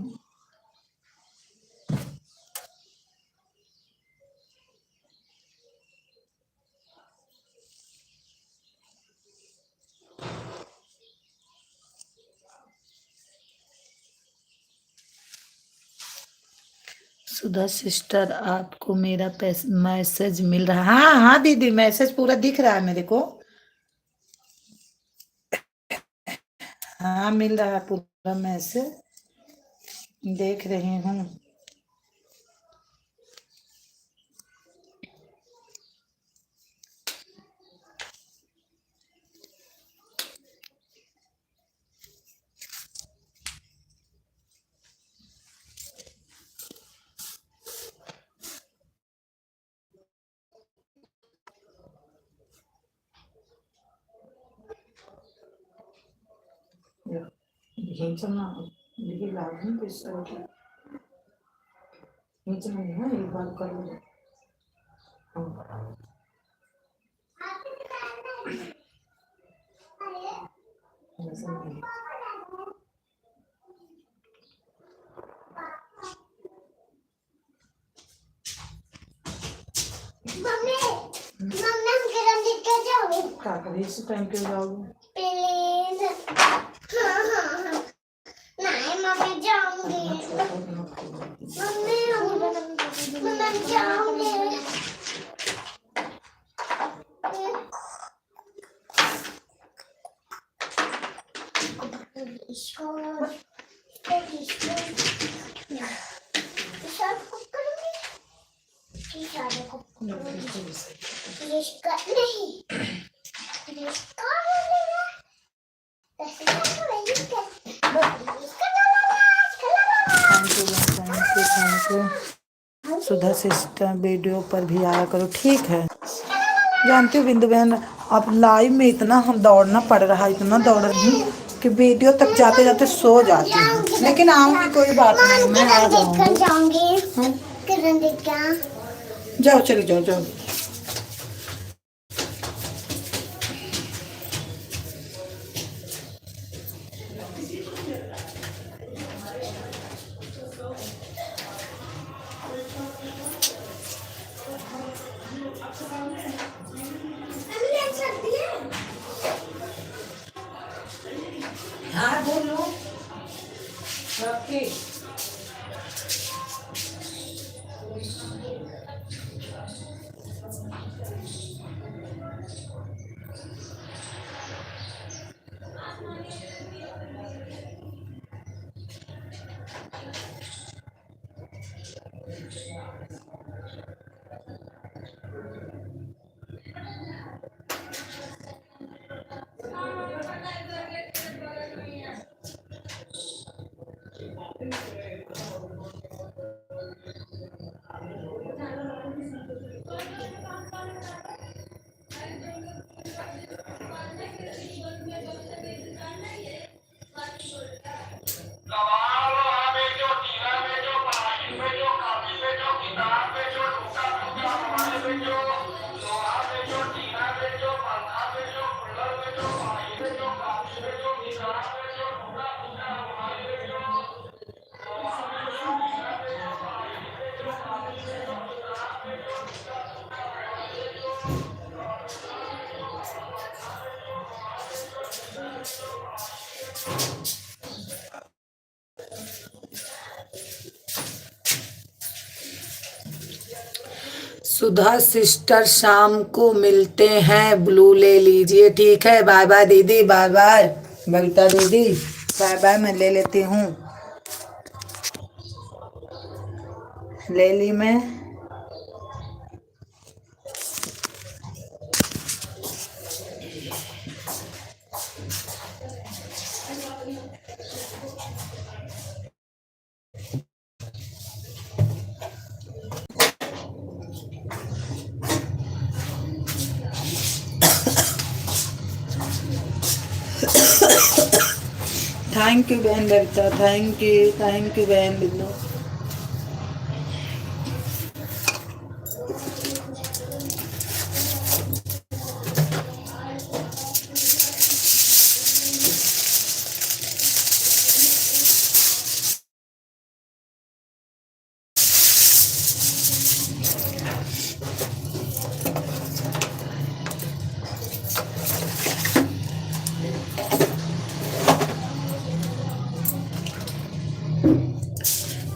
Sudha sister आपको मेरा मैसेज मिल रहा है? हाँ हाँ दीदी, मैसेज पूरा दिख रहा है मेरे को। हाँ मिल रहा है पूरा मैसेज, देख रही हूँ। एक बार कर लो। मम्मी मम्मी हम गरम लेके जाओ। क्या करें इस टाइम क्यों जाओगे? प्लीज। हाँ नहीं मम्मी जाऊंगी। मम्मी मम्मी जाऊंगी। Thank you. Sudha sister video पर भी आया करो, ठीक है। जानती हूँ बिंदु बहन, अब लाइव में इतना हम दौड़ना पड़ रहा है, इतना दौड़ रही हूँ कि वीडियो तक जाते जाते सो जाती हूँ, लेकिन आऊंगी, कोई बात नहीं, मैं आ जाऊंगी। जाओ चली जाओ जाओ। हाँ बोलो रखी। सुधा सिस्टर शाम को मिलते हैं, ब्लू ले लीजिए, ठीक है। बाय बाय दीदी, बाय बाय बबीता दीदी, बाय बाय। मैं ले लेती हूँ, ले ली मैं। थैंक यू बहन बबीता, थैंक यू बहन बिंदु।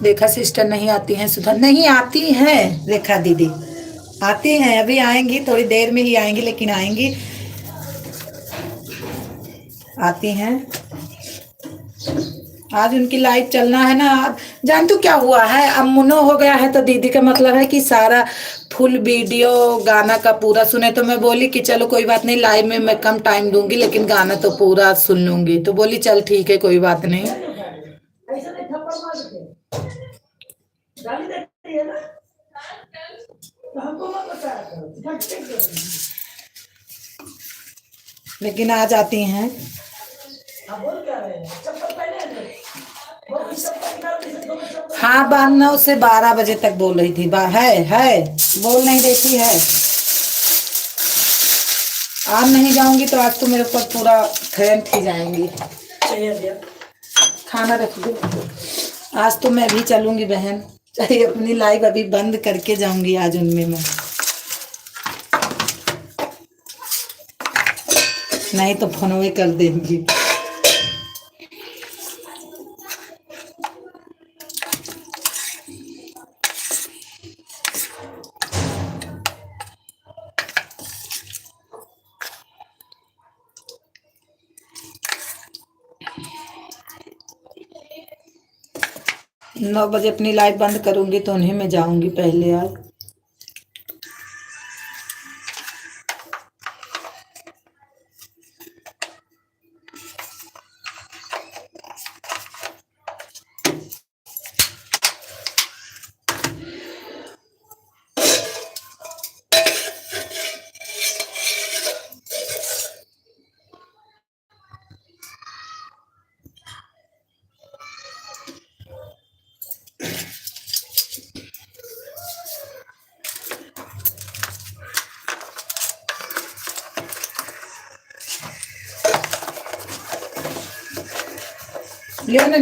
रेखा सिस्टर नहीं आती हैं, सुधा नहीं आती हैं, रेखा दीदी आती हैं, अभी आएंगी, थोड़ी देर में ही आएंगी, लेकिन आएंगी, आती हैं। आज उनकी लाइव चलना है ना। अब जान तू क्या हुआ है, अब मुनो हो गया है, तो दीदी का मतलब है कि सारा फुल वीडियो गाना का पूरा सुने। तो मैं बोली कि चलो कोई बात नहीं, लाइव में मैं कम टाइम दूंगी, लेकिन गाना तो पूरा सुन लूंगी। तो बोली चल ठीक है, कोई बात नहीं। लेकिन आज आती हैं। हाँ, 9 से 12 बजे तक बोल रही थी। है बोल नहीं देती है। आज नहीं जाऊंगी तो आज तो मेरे ऊपर पूरा फ्रेंड ही जाएंगी। खाना रख दो। आज तो मैं भी चलूंगी बहन, चाहे अपनी लाइव अभी बंद करके जाऊंगी आज उनमें मैं, नहीं तो फोनवे कर देंगी। नौ बजे अपनी लाइव बंद करूंगी तो उन्हीं में जाऊंगी पहले आज। लियो ना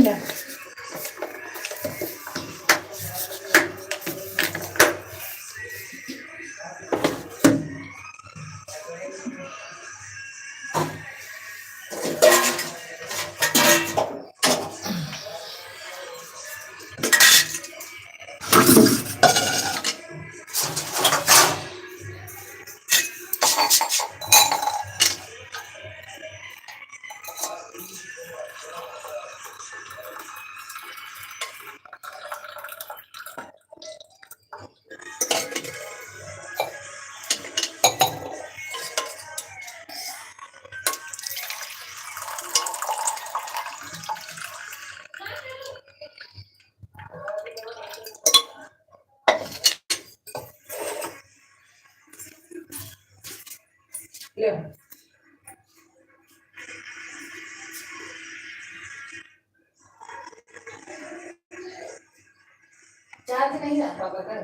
चार्ज नहीं रहता बगैर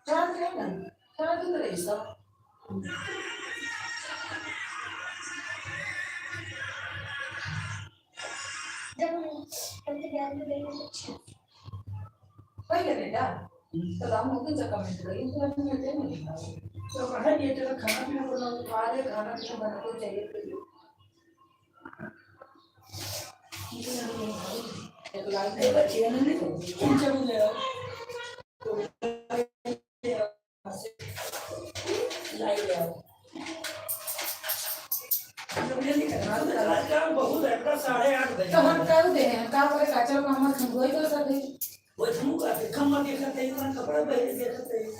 चार्ज नहीं ना, चार्ज तो रही सब। पहले बेटा सलाम होते जब कमेंट करी तो मैं मिलते नहीं। तो कहा ये तेरा खाना पीना बनाओ, आज खाना पीना बनाना चाहिए तो एक लाइक दे बच्चे नहीं तो चलो ले आओ लाइक ले आओ। बहुत है 8:30 बजे तो हम कर दे हैं का बोले काचल को हम खंगोई तो सब है वो हम का खम्मा देखते हैं कपड़ा पहले देखते हैं।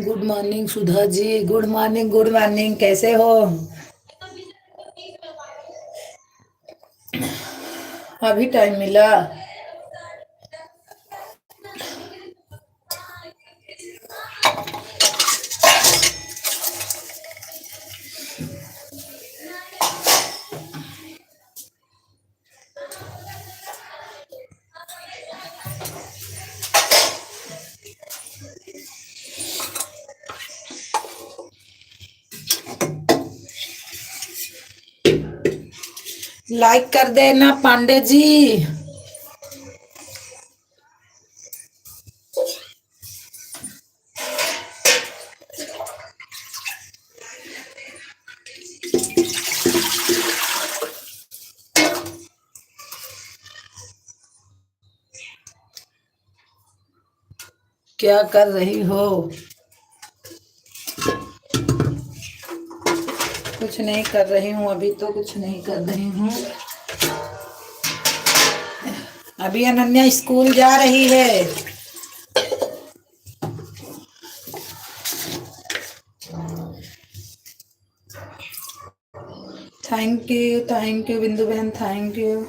Good morning Sudha ji, good morning, good morning, कैसे हो? अभी टाइम मिला? लाइक कर देना पांडे जी। क्या कर रही हो? कुछ नहीं कर रही हूँ, अभी तो कुछ नहीं कर रही हूँ। अभी अनन्या स्कूल जा रही है। थैंक यू बिंदु बहन, thank you.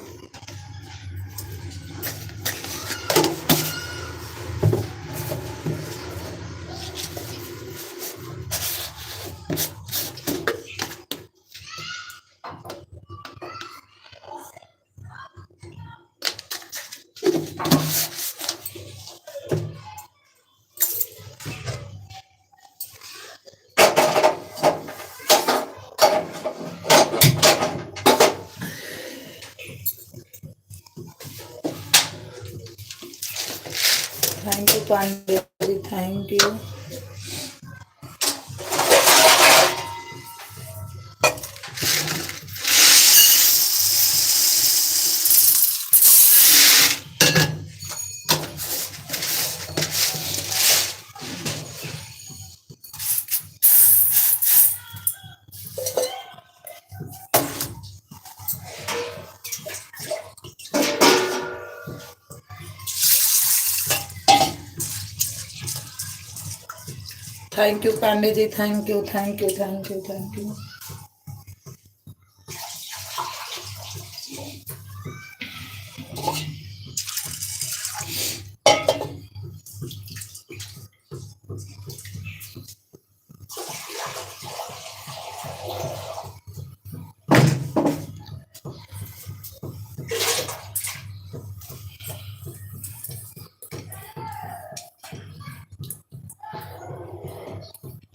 Thank you Pandey ji, thank you. Thank you Pandey ji, thank you, thank you, thank you, thank you.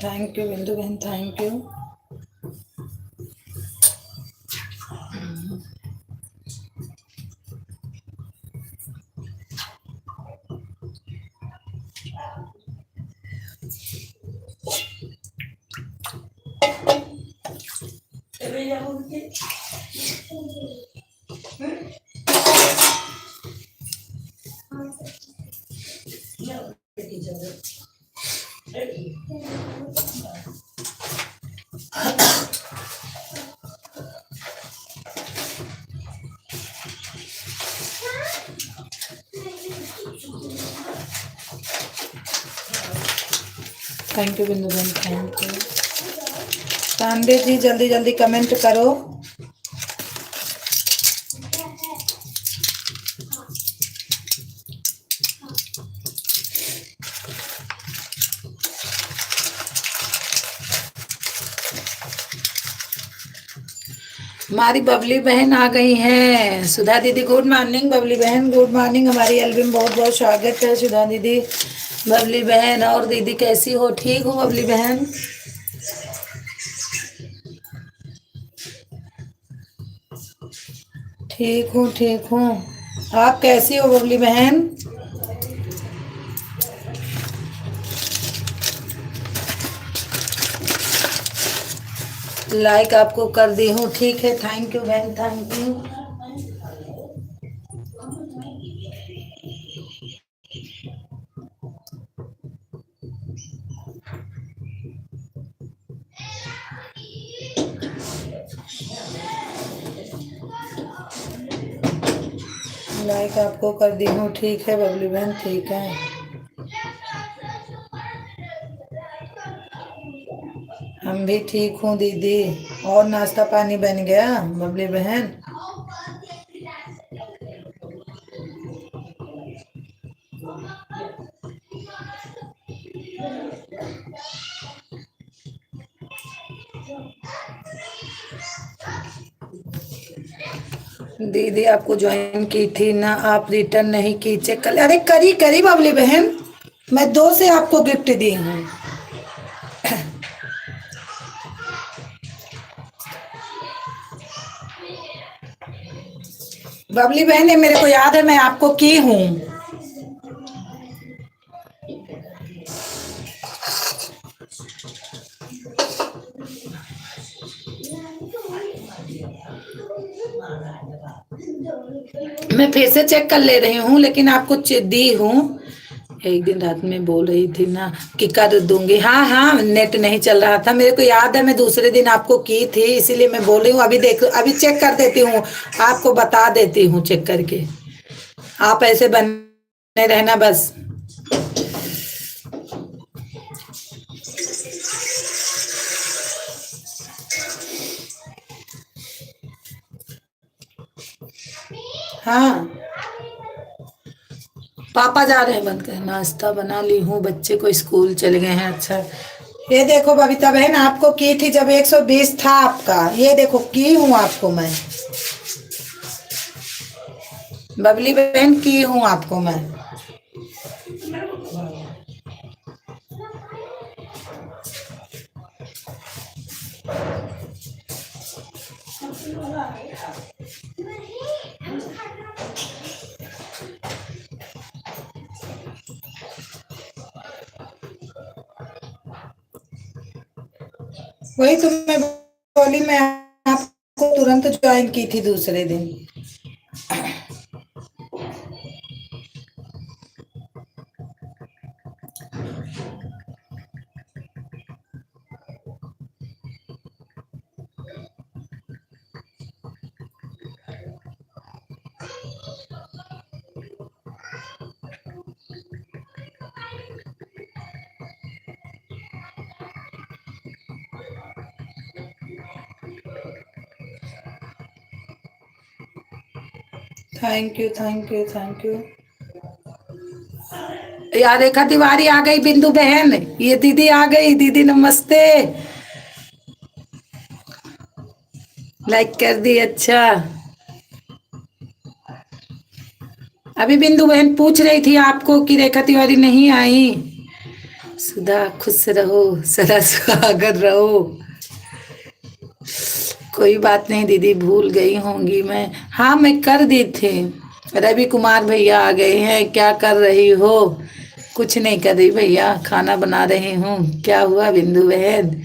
Thank you Bindu बहन, thank you. Thank you Bindu बहन, थैंक यू। पांडे जी जल्दी जल्दी कमेंट करो। हमारी बबली बहन आ गई हैं। सुधा दीदी गुड मॉर्निंग, बबली बहन गुड मॉर्निंग। हमारी एल्बम में बहुत बहुत स्वागत है सुधा दीदी, बबली बहन। और दीदी कैसी हो? ठीक हो बबली बहन? ठीक हूँ। आप कैसी हो बबली बहन? लाइक आपको कर दी हूँ, ठीक है, थैंक यू बहन, थैंक यू। लाइक आपको कर दी हूँ, ठीक है बबली बहन, ठीक है। हम भी ठीक हूँ दीदी। और नाश्ता पानी बन गया बबली बहन? दीदी आपको ज्वाइन की थी ना, आप रिटर्न नहीं की, चेक कर। अरे करी करी बबली बहन, मैं 2 से आपको गिफ्ट दी हूँ। बबली बहन ये मेरे को याद है, मैं आपको की हूँ। मैं फिर से चेक कर ले रही हूँ, लेकिन आपको दी हूँ। एक दिन रात में बोल रही थी ना कि कर दूंगी। हाँ हाँ, नेट नहीं चल रहा था, मेरे को याद है, मैं दूसरे दिन आपको की थी, इसीलिए मैं बोल रही हूँ। अभी देख, अभी चेक कर देती हूँ, आपको बता देती हूँ चेक करके। आप ऐसे बने रहना बस। हाँ, पापा जा रहे हैं, बंद कर। नाश्ता बना ली हूँ, बच्चे को स्कूल चले गए हैं। अच्छा, ये देखो बबीता बहन, आपको की थी जब 120 था आपका, ये देखो की हूँ आपको मैं। बबली बहन की हूँ आपको मैं। वही तो मैं बोली, मैं आपको तुरंत ज्वाइन की थी दूसरे दिन। Thank you, thank you, thank you. यार रेखा तिवारी आ गई, बिंदु बहन, ये दीदी आ गई। दीदी नमस्ते, लाइक कर दी। अच्छा, अभी बिंदु बहन पूछ रही थी आपको कि रेखा तिवारी नहीं आई। सुधा खुश रहो, सदा सुहागर रहो। कोई बात नहीं दीदी, भूल गई होंगी मैं। हाँ, मैं कर दी थी। रवि कुमार भैया आ गए हैं। क्या कर रही हो? कुछ नहीं कर रही भैया, खाना बना रही हूँ। क्या हुआ बिंदु बहन?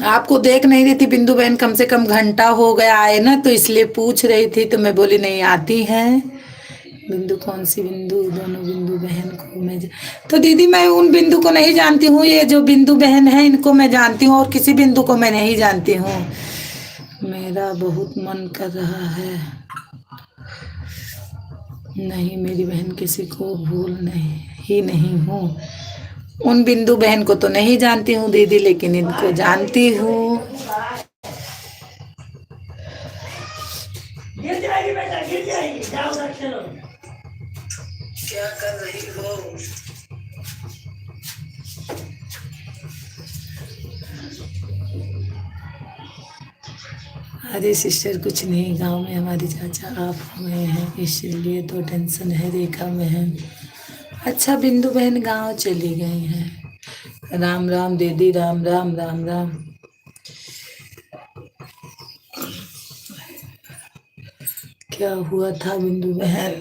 आपको देख नहीं रही थी बिंदु बहन, कम से कम घंटा हो गया आए ना, तो इसलिए पूछ रही थी, तो मैं बोली नहीं आती हैं। बिंदु कौन सी बिंदु? दोनों बिंदु बहन को मैं तो दीदी मैं उन बिंदु को नहीं जानती हूँ, ये जो बिंदु बहन है इनको मैं जानती हूँ, और किसी बिंदु को मैं नहीं जानती हूँ। मेरा बहुत मन कर रहा है। नहीं, मेरी बहन किसी को भूल नहीं ही नहीं हूँ। उन बिंदु बहन को तो नहीं जानती हूँ दीदी, लेकिन इनको जानती हूँ। गिर जाएगी बेटा, गिर जाएगी, जाओ उधर खेलो। क्या कर रही हो? अरे सिस्टर कुछ नहीं, गांव में हमारे चाचा आप हुए हैं, इसलिए तो टेंशन है रेखा बहन। अच्छा, बिंदु बहन गांव चली गई हैं। राम राम दीदी, राम राम, राम राम। क्या हुआ था बिंदु बहन?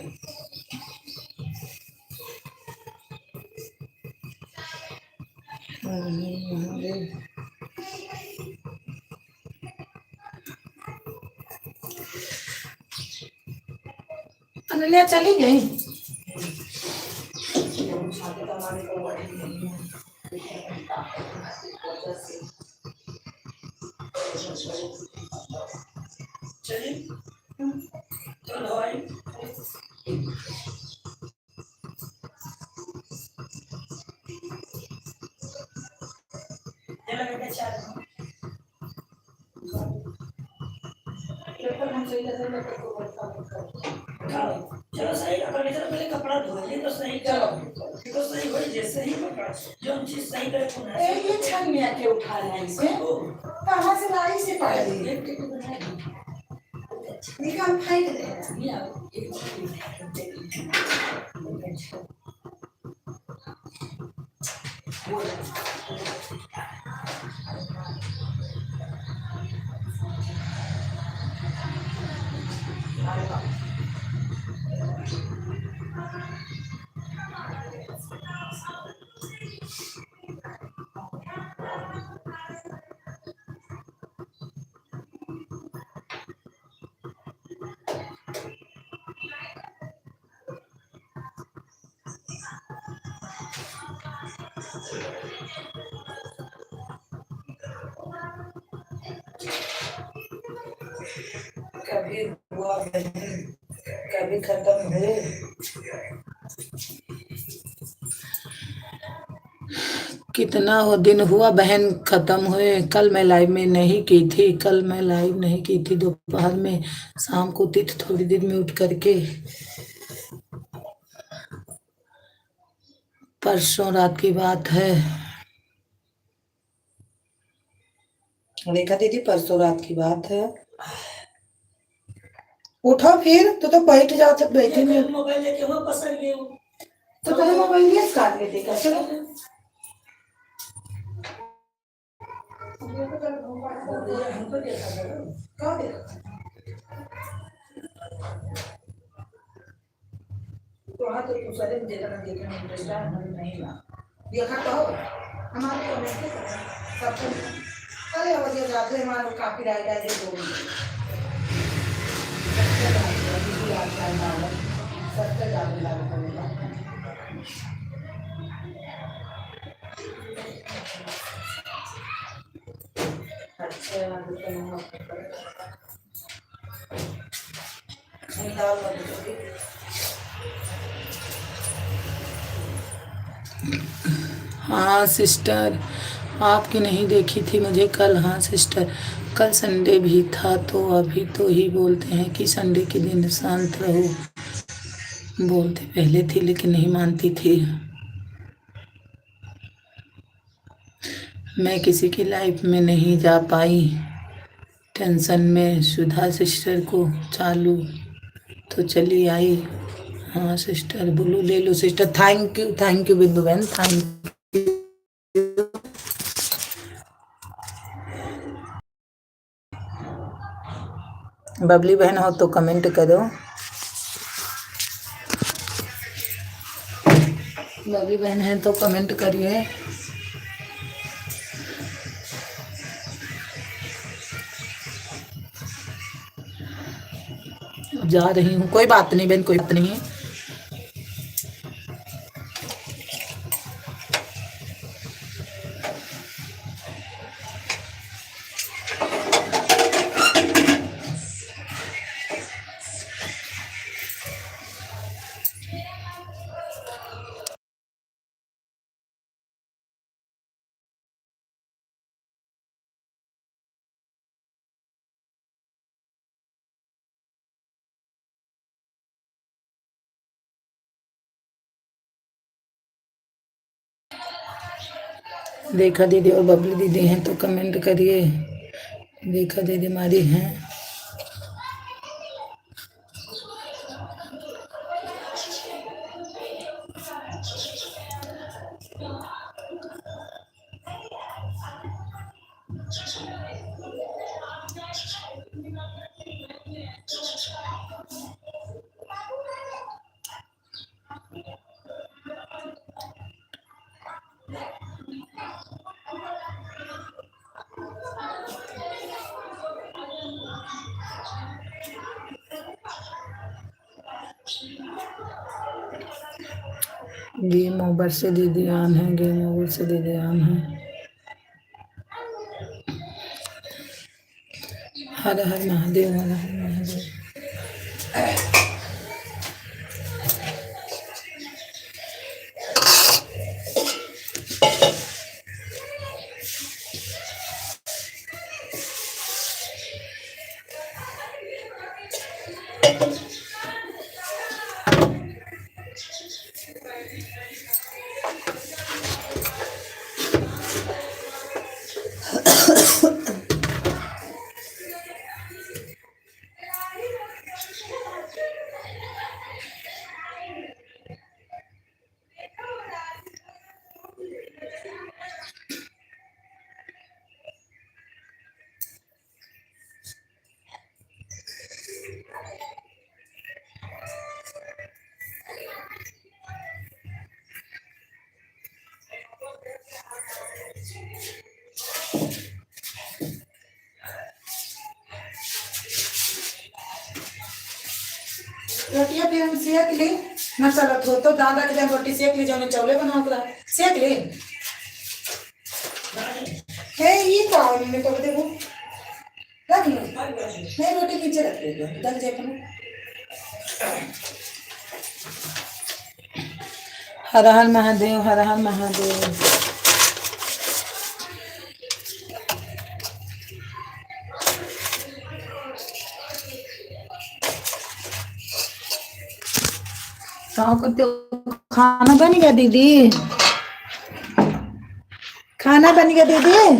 अनन्या चली गई। चलो सही कपड़ा चलो पहले कपड़ा धोइए तो सही चलो तो सही हो जैसे ही कपड़ा जो हम चीज सही करे तो ना ये छन में आके उठा रहा है इसे कहां से लाई से पड़ रही है निकाल फाइट दे रहा कभी हुआ नहीं कभी खत्म है। कितना वो दिन हुआ बहन खत्म हुए। कल मैं लाइव में नहीं की थी, कल मैं लाइव नहीं की थी दोपहर में, शाम को थी थोड़ी देर में उठ करके। परसों रात की बात है। रेखा दीदी परसों रात की बात है। उठो फिर तो बैठ जाओ तक बैठे में मोबाइल लेके हो पसंद गए तो पहले मोबाइल ये काट के देखा चलो हमको देखा क्या देखा तो हाँ तो सारे देखा ना देखने में इंटरेस्ट है नहीं ना देखा तो हमारे कमेंट सब अरे वजह जाते हमारे काफी राय राय दे दो सबसे ज्यादा लागू पड़ेगा। अच्छा हाँ सिस्टर आपकी नहीं देखी थी मुझे कल। हाँ सिस्टर कल संडे भी था तो अभी तो ही बोलते हैं कि संडे के दिन शांत रहो, बोलते पहले थी लेकिन नहीं मानती थी। मैं किसी की लाइफ में नहीं जा पाई टेंशन में। सुधा सिस्टर को चालू तो चली आई। हाँ सिस्टर बोलो ले लो सिस्टर। थैंक यू बिंदु बहन थैंक यू। बबली बहन हो तो कमेंट करो। बबली बहन है तो कमेंट करिए। जा रही हूँ कोई बात नहीं बहन कोई बात नहीं है। देखा दीदी और बबली दीदी हैं तो कमेंट करिए। देखा दीदी हमारी हैं। गेम ओवर से दीदी ऑन है, गेम ओवर से दीदी ऑन है। हर हर महादेव, हर हर महादेव। रोटियां भी हम सेक ली, मसाला थो तो दादा के रोटी सेक ली, जो चौले बना कर सेक ली है। ये पाओ में तो देखो रख लो, नहीं रोटी नीचे रख दे दल जाए अपना। हर हर महादेव, हर हर महादेव। खाना बन गया दीदी, खाना बन गया दीदी।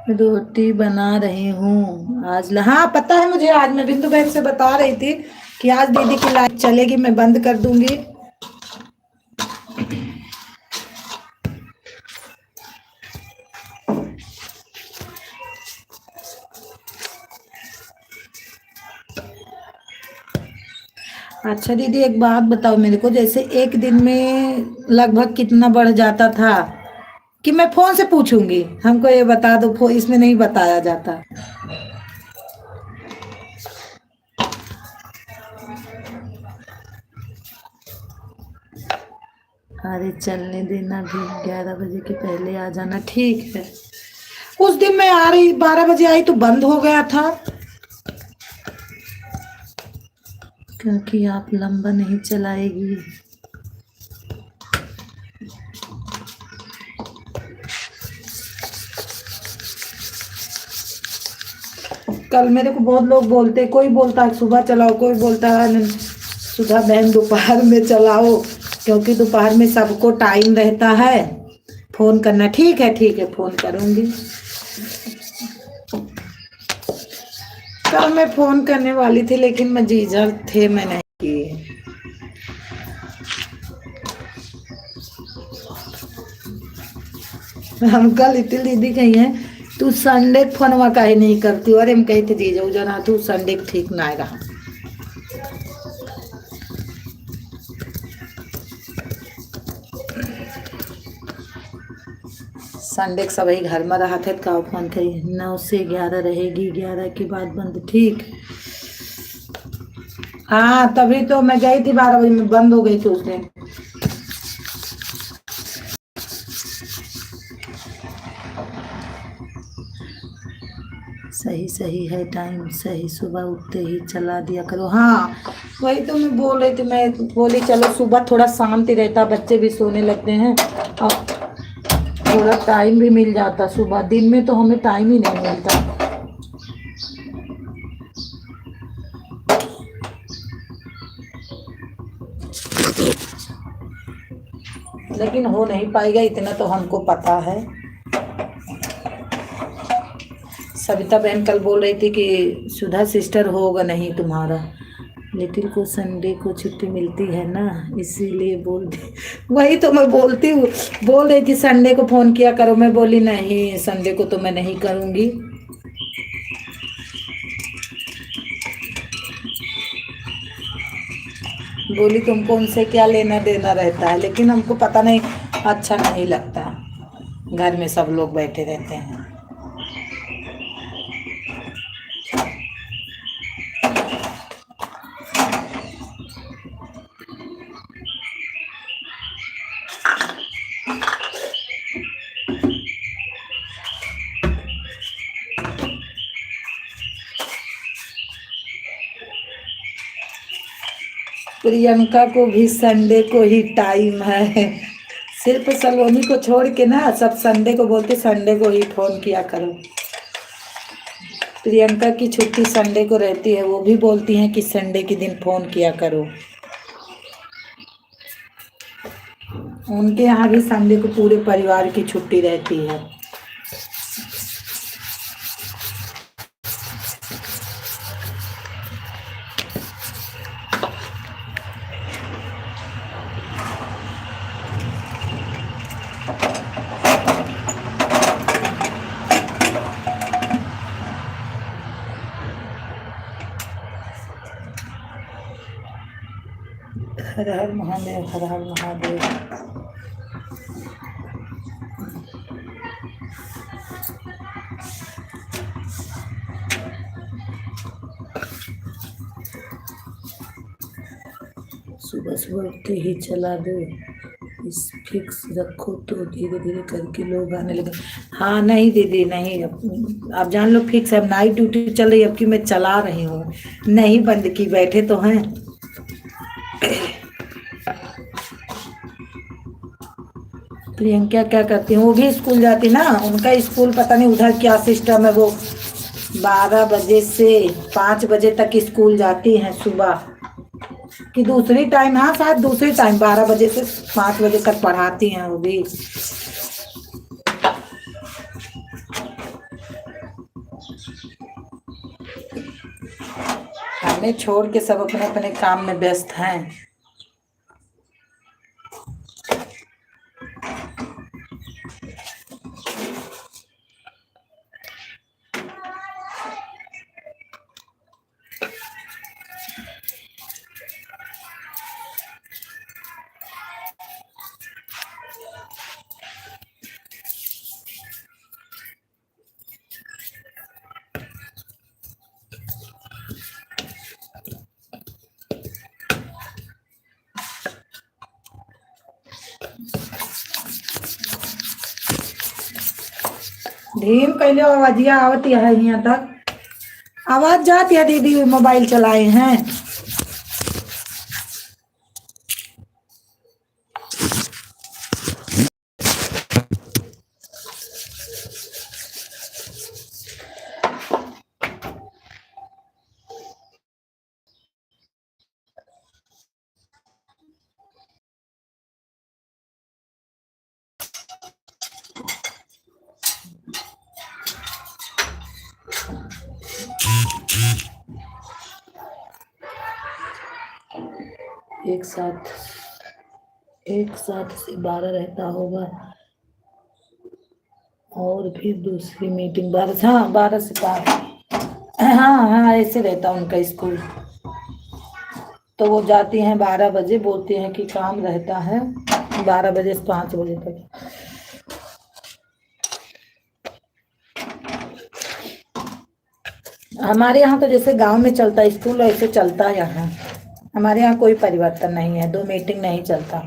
रोटी बना रही हूँ आज। हाँ पता है मुझे, आज मैं बिंदु बहन से बता रही थी कि आज दीदी की लाइट चलेगी, मैं बंद कर दूंगी। अच्छा दीदी एक बात बताओ मेरे को, जैसे एक दिन में लगभग कितना बढ़ जाता था कि मैं फोन से पूछूंगी, हमको ये बता दो, इसमें नहीं बताया जाता। अरे चलने देना, भी 11 बजे के पहले आ जाना, ठीक है। उस दिन मैं आ रही 12 बजे आई तो बंद हो गया था, क्योंकि आप लंबा नहीं चलाएगी। कल मेरे को बहुत लोग बोलते, कोई बोलता है सुबह चलाओ, कोई बोलता है सुधा बहन दोपहर में चलाओ, क्योंकि दोपहर में सबको टाइम रहता है फोन करना। ठीक है फोन करूंगी। कल मैं फोन करने वाली थी लेकिन मजीजर थे, मैं नहीं की। हम कल लिटिल दीदी कही है तू संडे फोनवा काहे नहीं करती, अरे हम कही थे जीजा जना तू संडे ठीक ना रहा। संडे सभी घर में रहा थे, का फोन थे 9 से 11 रहेगी, 11 के बाद बंद। ठीक हाँ, तभी तो मैं गई थी 12 बजे में, बंद हो गई थी उस दिन। सही है टाइम, सही सुबह उठते ही चला दिया करो। हाँ वही तो मैं बोल रही थी, मैं बोली चलो सुबह थोड़ा शांति रहता, बच्चे भी सोने लगते हैं और थोड़ा टाइम भी मिल जाता। सुबह दिन में तो हमें टाइम ही नहीं मिलता। लेकिन हो नहीं पाएगा इतना तो हमको पता है। सविता बहन कल बोल रही थी कि सुधा सिस्टर होगा नहीं तुम्हारा, लिटिल को संडे को छुट्टी मिलती है ना, इसीलिए बोलती। वही तो मैं बोलती हूँ, बोल रही थी संडे को फोन किया करो, मैं बोली नहीं संडे को तो मैं नहीं करूँगी। बोली तुमको उनसे क्या लेना देना रहता है, लेकिन हमको पता नहीं, अच्छा नहीं लगता, घर में सब लोग बैठे रहते हैं। प्रियंका को भी संडे को ही टाइम है, सिर्फ सलोनी को छोड़ के ना सब संडे को बोलते संडे को ही फोन किया करो। प्रियंका की छुट्टी संडे को रहती है, वो भी बोलती हैं कि संडे के दिन फोन किया करो। उनके यहाँ भी संडे को पूरे परिवार की छुट्टी रहती है। हर हर महादेव, हर हर महादेव। सुबह सुबह उठते ही चला दो, इस फिक्स रखो तो धीरे धीरे करके लोग आने लगे। हाँ नहीं दीदी नहीं, आप जान लो फिक्स है। अब नाइट ड्यूटी चल रही है, अब की मैं चला रही हूँ, नहीं बंद की, बैठे तो हैं। प्रियंका क्या करती हैं, वो भी स्कूल जाती ना, उनका स्कूल पता नहीं उधर क्या सिस्टम है, वो 12 बजे से 5 बजे तक स्कूल जाती हैं सुबह कि दूसरी टाइम, हाँ शायद दूसरी टाइम 12 बजे से 5 बजे तक पढ़ाती हैं वो भी। हमें छोड़ के सब अपने अपने काम में व्यस्त हैं। धीम कैले आवाजिया आवती है यहाँ तक, आवाज जाती है दीदी, मोबाइल चलाए हैं। एक साथ से 12 रहता होगा, और फिर दूसरी मीटिंग 12, हाँ 12 से 5, हाँ हाँ ऐसे रहता उनका स्कूल। तो वो जाती हैं 12 बजे, बोलती हैं कि काम रहता है 12 बजे से 5 बजे तक। हमारे यहाँ तो जैसे गांव में चलता है स्कूल, ऐसे चलता है यहाँ। हमारे यहाँ कोई परिवर्तन नहीं है, 2 मीटिंग नहीं चलता।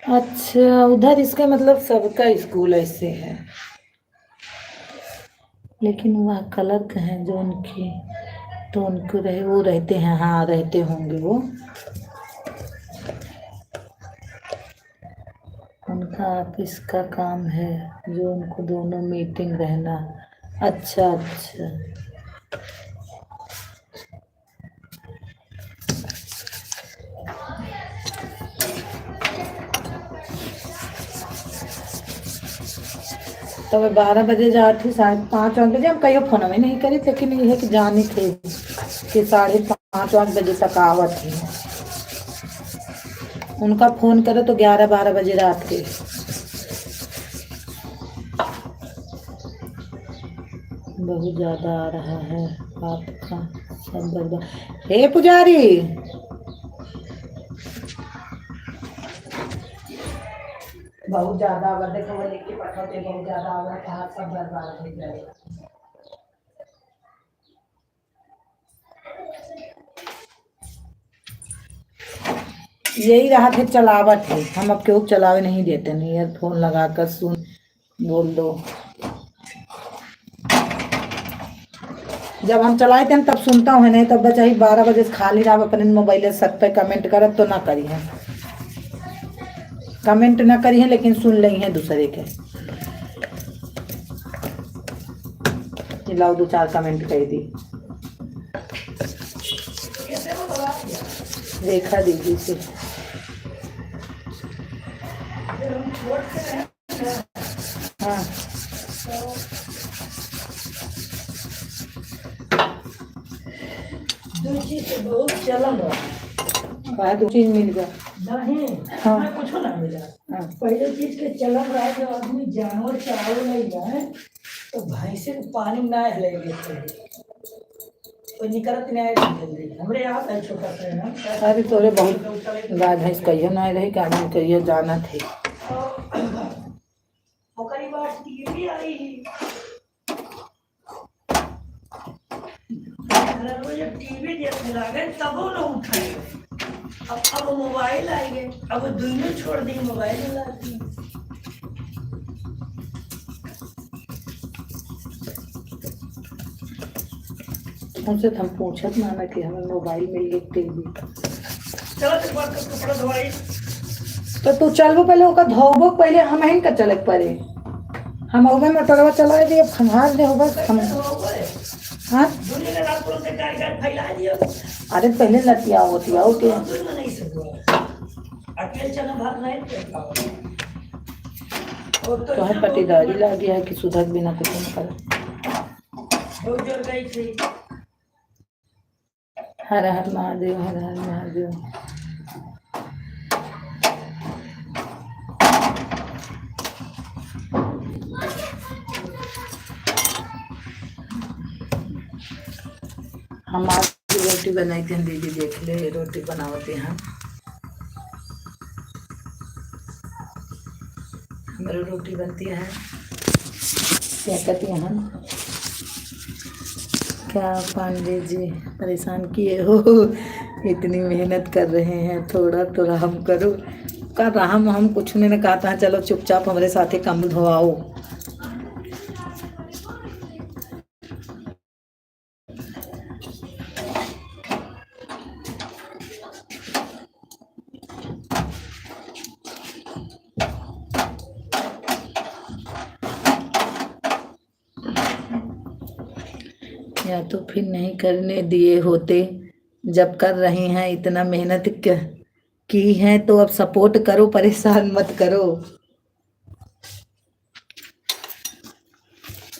अच्छा उधर इसका मतलब सबका स्कूल ऐसे है, लेकिन वह क्लर्क हैं जो उनकी, तो उनको वो रहते हैं, हाँ रहते होंगे वो, उनका ऑफिस का काम है जो उनको दोनों मीटिंग रहना। अच्छा अच्छा तो मैं 12 बजे जाती, 5:30 बजे हम कहीं फोन में नहीं करी, लेकिन ये है कि जाने थे कि 5:30 बजे तक आवत है। उनका फोन करो तो 11-12 बजे रात के। बहुत ज्यादा आ रहा है आपका संदर्भ। हे पुजारी, बहुत ज्यादा आवा, देखो वो लिख के पठाते, बहुत ज्यादा आवा, कहाँ सब बर्बाद हो जाएगा। यही रहा थे चलावट है, हम अब क्यों चलावे नहीं देते, नहीं ईयरफोन लगाकर सुन बोल दो। जब हम चलाए थे तब सुनता हूँ, नहीं तब बचा ही 12 बजे से खाली रहा अपने मोबाइल सब पे कमेंट करत तो ना करी है, कमेंट ना करी है लेकिन सुन ली है दूसरे के। लाओ 2-4 कमेंट कर दी रेखा दीदी से। हाँ दो चीज से बहुत चलन रहा, दो चीज मिल गया। नहीं हाँ। हमें कुछ ना मिला। हाँ। पहले चीज के चलन रहा जब आदमी जानवर चावल नहीं जाए तो भैंसे को पानी ना ले लेते, तो निकलत नहीं आए जल्दी। हमरे यहाँ है छोटा सा ना, अरे तोरे बहुत गाय भैंस कहियो ना रही, गाड़ी कहियो जाना थे। ओकरी बात टीवी आई जब टीवी देखने लगे तब वो लोग उठाए। अब मोबाइल आई गए, अब दुनिया छोड़ दी, मोबाइल लाती। उनसे हम पूछत माना कि हमें मोबाइल मिल गई टीवी। चलो एक बार कपड़ा धोवाई तो तू चलबो पहले ओका धोबो, पहले हम हैं का चले पड़े, हम ओबे मोटरवा चला दिए खंगार दे होगा हम। हाँ दुनिया ने रात को से गाड़ी फैला दिया। अरे पहले लतिया होती आओ के नहीं सकता अकेले चना भाग नहीं करता। तो है पटीदारी ला गया है कि सुधर बिना कुछ नहीं कर। बहुत जोर गई थी। हर हर महादेव, हर हर महादेव। हम आज रोटी बनाई थी, दीदी देख ले रोटी बनाते हैं। हमारी रोटी बनती है, क्या कहती हैं हम, क्या पांडे जी परेशान किए हो, इतनी मेहनत कर रहे हैं, थोड़ा तो रहम करो। का रहम हम कुछ नहीं कहा था, चलो चुपचाप हमारे साथ कम धोआओ। या तो फिर नहीं करने दिए होते, जब कर रही हैं इतना मेहनत की है तो अब सपोर्ट करो, परेशान मत करो।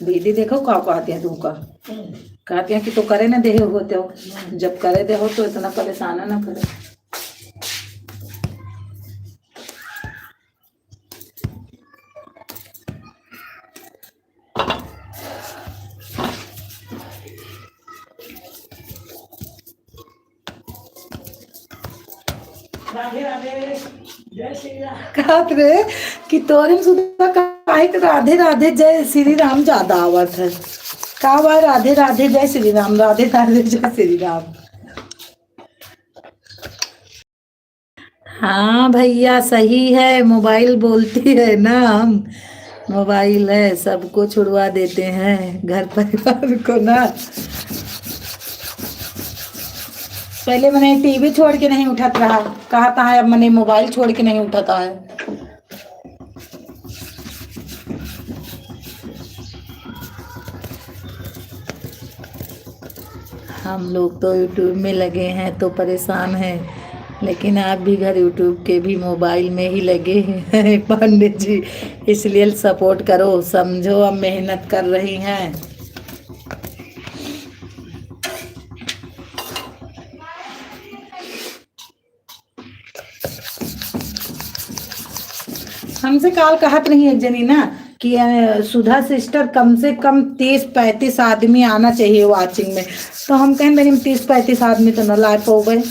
दीदी देखो क्या कहते हैं तुमका, कहते हैं कि तो करे ना दे होते हो, जब करे दे हो तो इतना परेशान ना करे। राधे राधे, जय श्री राम। कहत रे कि तोरे सुधा काहे के राधे राधे जय श्री राम ज्यादा आवत है। का बार राधे राधे जय श्री राम, राधे राधे जय श्री राम। हाँ भैया सही है, मोबाइल बोलती है ना, हम मोबाइल है सबको छुड़वा देते हैं, घर परिवार को ना। पहले मैंने टीवी छोड़ के नहीं उठत रहा, कहा था अब मैंने मोबाइल छोड़ के नहीं उठाता है। हम लोग तो यूट्यूब में लगे हैं तो परेशान हैं, लेकिन आप भी घर यूट्यूब के भी मोबाइल में ही लगे हैं पंडित जी, इसलिए सपोर्ट करो, समझो अब मेहनत कर रही हैं। हमसे काल कहत नहीं एक जनी ना कि सुधा सिस्टर कम से कम 30-35 आदमी आना चाहिए वाचिंग में। तो हम कहें मेरी 30-35 आदमी तो न ला पाओ गए,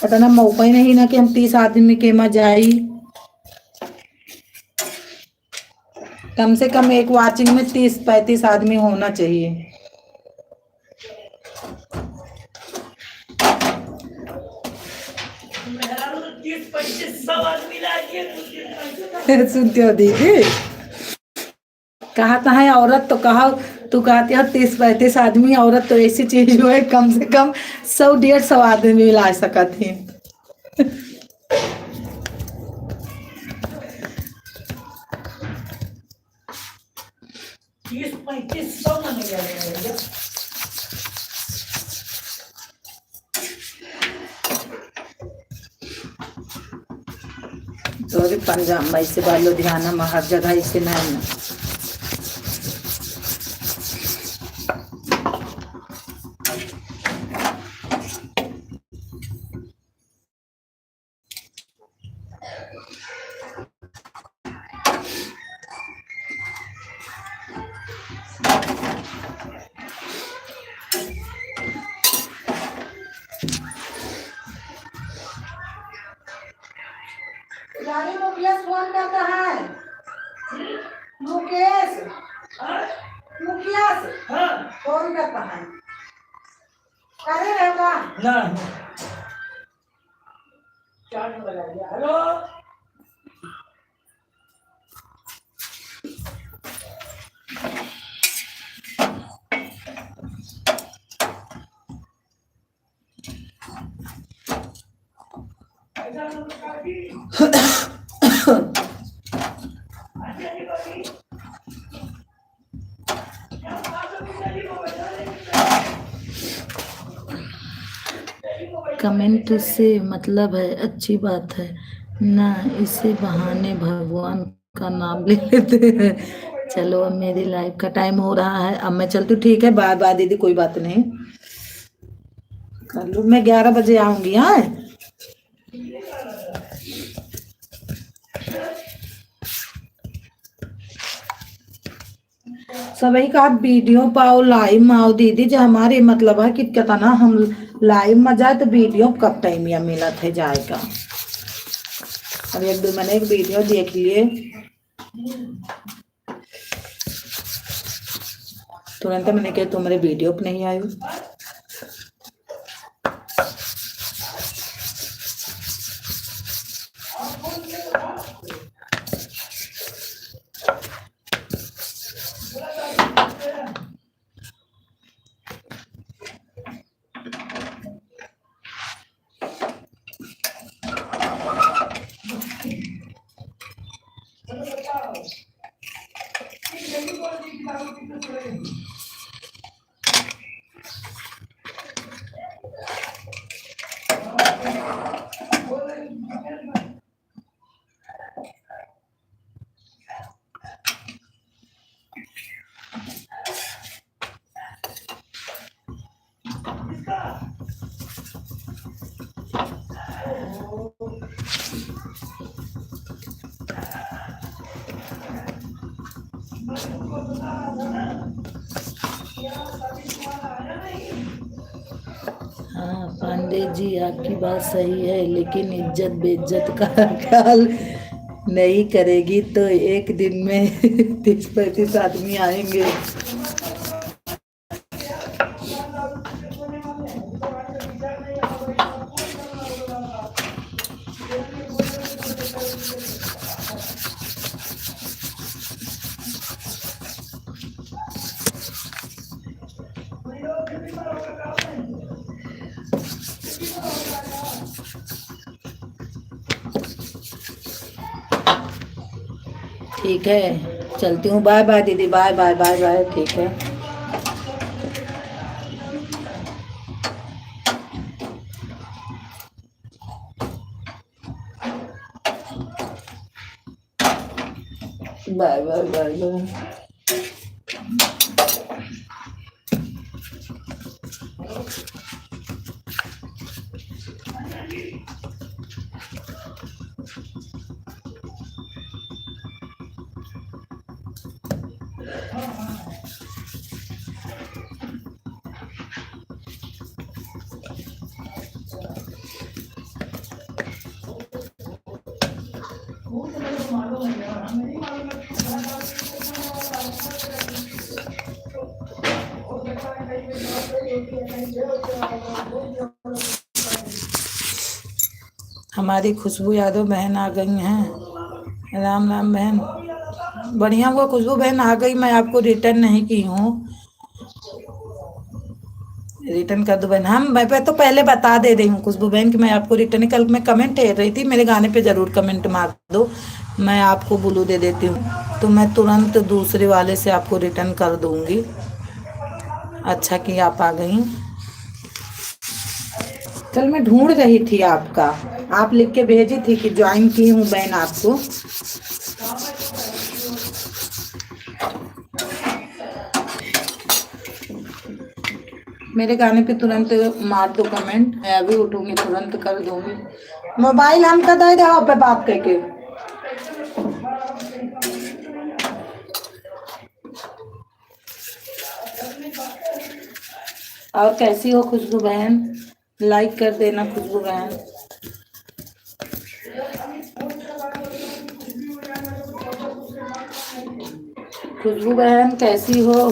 पता ना मौका ही नहीं ना कि हम 30 आदमी के में जाई। कम से कम एक वाचिंग में 30-35 आदमी होना चाहिए। सुनते हो दीदी, कहा था है औरत तो कहा, तू कहती है 30-35 आदमी, औरत तो ऐसी चीज जो है कम से कम 100-150 आदमी ला सकत ही। 30-35 मन तो अभी पंजाब में से बालो ध्यान में हर जगह इसे नहीं। मुकेश फोन करता है, मुकेश मुकेश फोन करता है, करे रहेगा ना। चार्ज लगा दिया। हेलो कमेंट से मतलब है, अच्छी बात है ना, इसी बहाने भगवान का नाम ले लेते हैं। चलो अब मेरी लाइफ का टाइम हो रहा है, अब मैं चलती हूँ। ठीक है, बाय बाय दीदी, कोई बात नहीं, कर लो, मैं 11 बजे आऊंगी। हाँ सभी का वीडियो पाओ, लाइव में आओ दीदी, जो हमारे मतलब है कि कहता ना हम लाइव में जाए तो वीडियो कब टाइम या मिला थे जाएगा। अब एक दो मैंने एक वीडियो देख लिए, तुरंत मैंने कहा तुम्हारे वीडियो पे नहीं आयो। हाँ पांडे जी आपकी बात सही है, लेकिन इज्जत बेइज्जत का ख्याल नहीं करेगी तो एक दिन में 30-35 आदमी आएंगे। ठीक है, चलती हूँ, बाय बाय दीदी, बाय बाय बाय बाय, ठीक है। Bye bye bye bye. हमारी खुशबू यादव बहन आ गई हैं। राम राम बहन। बढ़िया हुआ खुशबू बहन आ गई, मैं आपको रिटर्न नहीं की हूँ। रिटर्न कर दो बहन। हम मैं तो पहले बता दे रही हूँ खुशबू बहन कि मैं आपको रिटर्न, कल मैं कमेंट दे रही थी, मेरे गाने पे जरूर कमेंट मार दो, मैं आपको ब्लू दे देती हूँ, तो मैं तुरंत दूसरे वाले से आपको रिटर्न कर दूंगी। अच्छा कि आप आ गई। कल मैं ढूंढ रही थी आपका, आप लिख के भेजी थी कि ज्वाइन की हूँ बहन आपको। मेरे गाने पे तुरंत मार दो कमेंट, मैं अभी उठूंगी तुरंत कर दूंगी। मोबाइल हम का दे दो पे बात करके। और कैसी हो खुशबू बहन? लाइक कर देना खुशबू बहन। खुशबू बहन कैसी हो?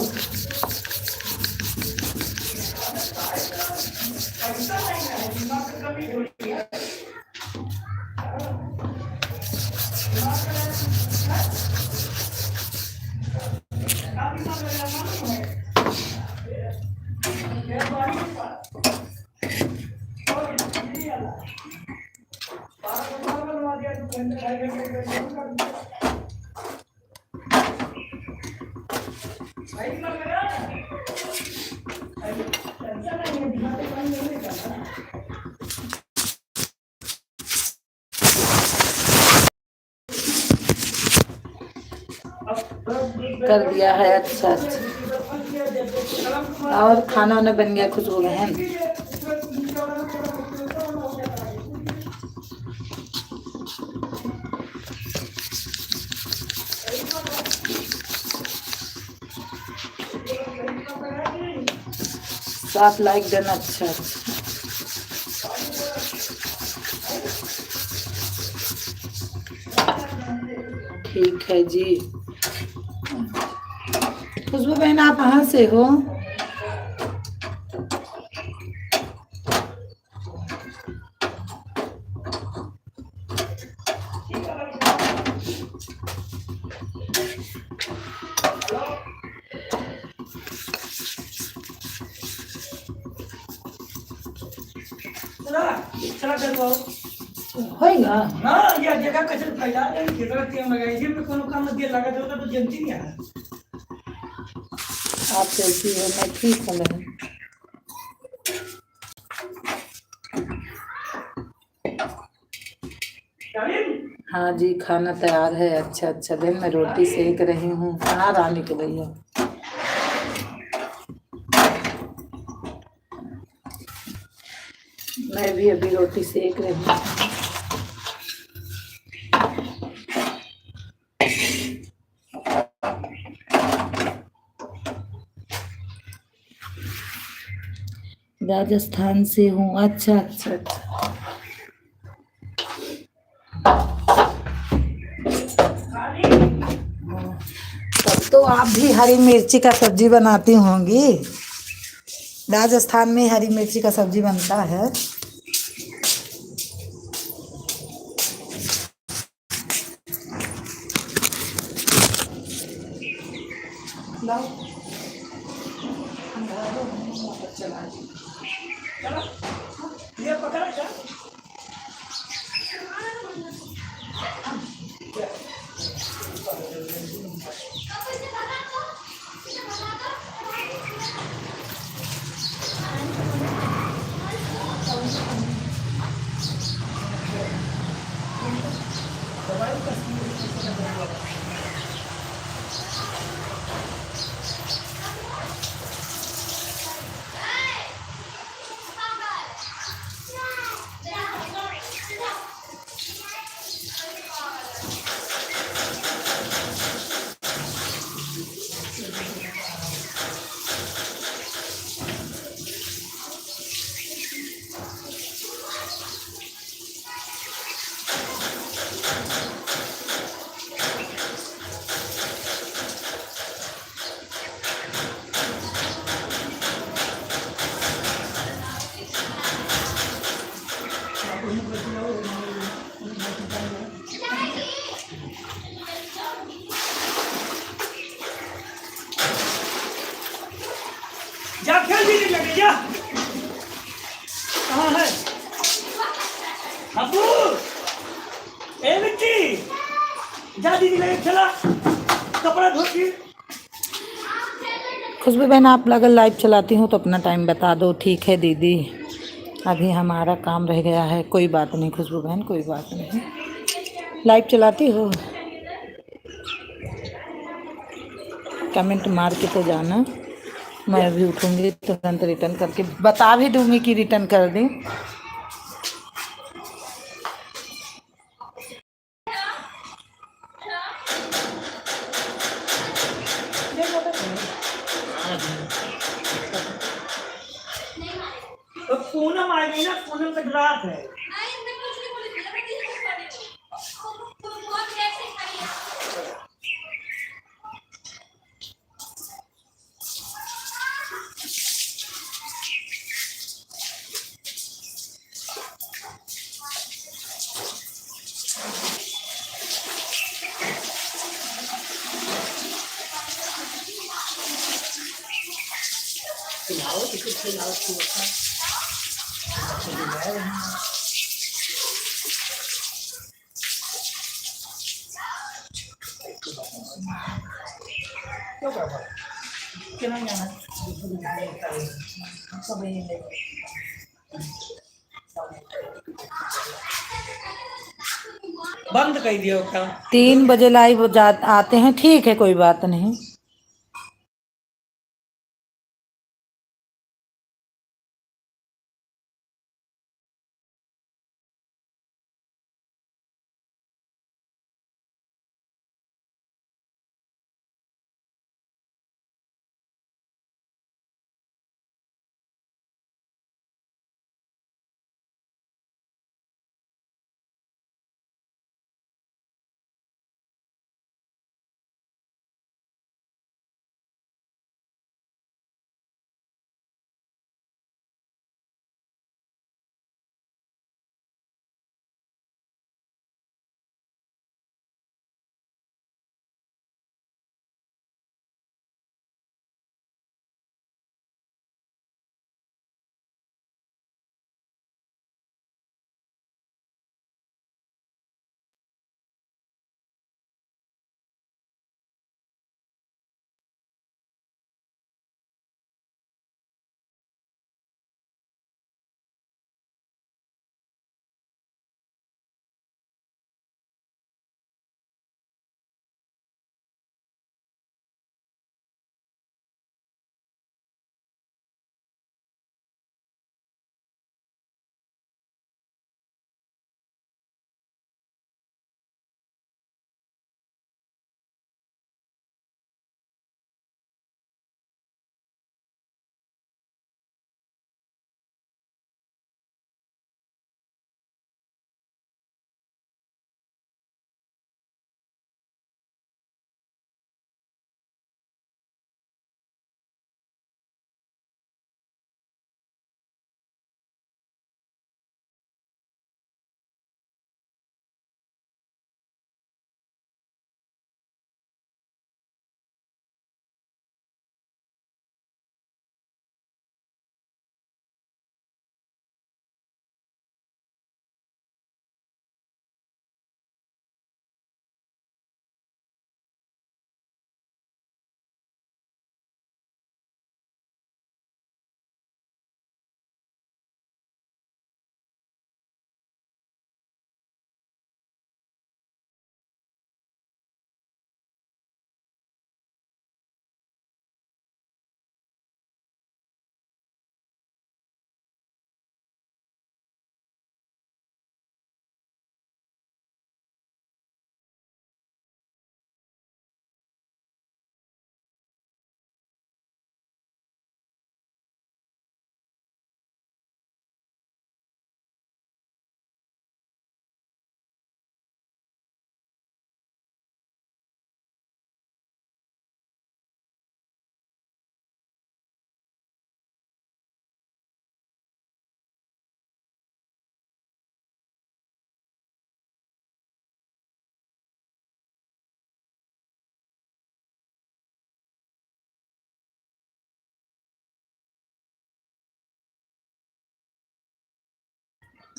कर दिया है, अच्छा अच्छा। और खाना वाना बन गया खुशबू बहन? सात लाइक देना, अच्छा अच्छा। ठीक है जी। खुशबू बहन आप कहाँ से हो? होएगा हाँ या जगह कचर फैला दे केकरा के लगाई जे में कोनो काम दिए लगा देता तो जनती नहीं है। आप कैसी हो? मैं ठीक हूँ बहन। हाँ जी खाना तैयार है, अच्छा अच्छा बहन मैं रोटी सेक रही हूँ। कहाँ रानी के भैया? मैं भी अभी रोटी सेक रही हूँ। राजस्थान से हूँ, अच्छा अच्छा अच्छा। तब तो आप भी हरी मिर्ची का सब्जी बनाती होंगी। राजस्थान में हरी मिर्ची का सब्जी बनता है। ये पकड़ा क्या? जा खेल दीदी लगे जा। कहाँ है अबू? ए मिट्टी जा दीदी लगे खेला, कपड़ा धो के। खुशबू बहन, आप अगर लाइव चलाती हूँ तो अपना टाइम बता दो। ठीक है दीदी, अभी हमारा काम रह गया है। कोई बात नहीं खुशबू बहन, कोई बात नहीं। लाइव चलाती हो? कमेंट मार के तो जाना, मैं अभी उठूँगी तुरंत रिटर्न करके बता भी दूँगी कि रिटर्न कर दें। तो पूनम आएगी ना, पूनम का रात है। बंद कर दियो काम। 3 बजे लाइव आते हैं, ठीक है कोई बात नहीं।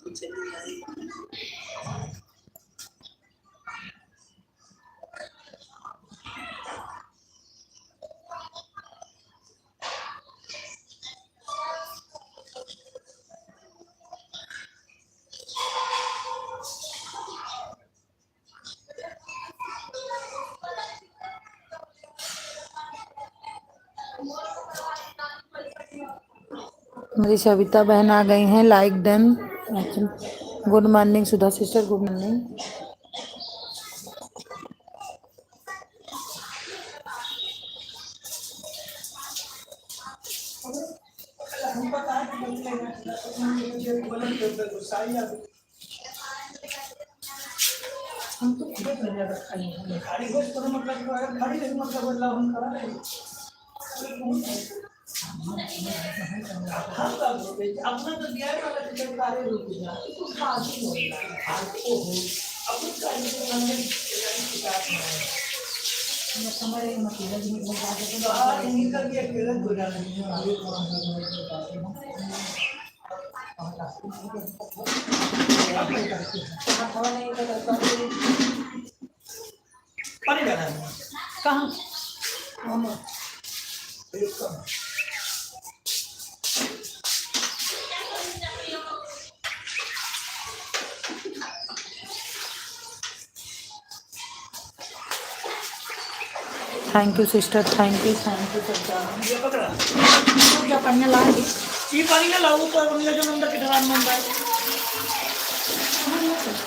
मेरी सविता बहन आ गई हैं, लाइक डन। गुड मॉर्निंग सुधा सिस्टर, गुड मॉर्निंग। कहाँ thank you sister, thank you क्या पढ़ने लाएंगे ये पानी ना लाओ ऊपर नीला जो नंबर के ढलान में है।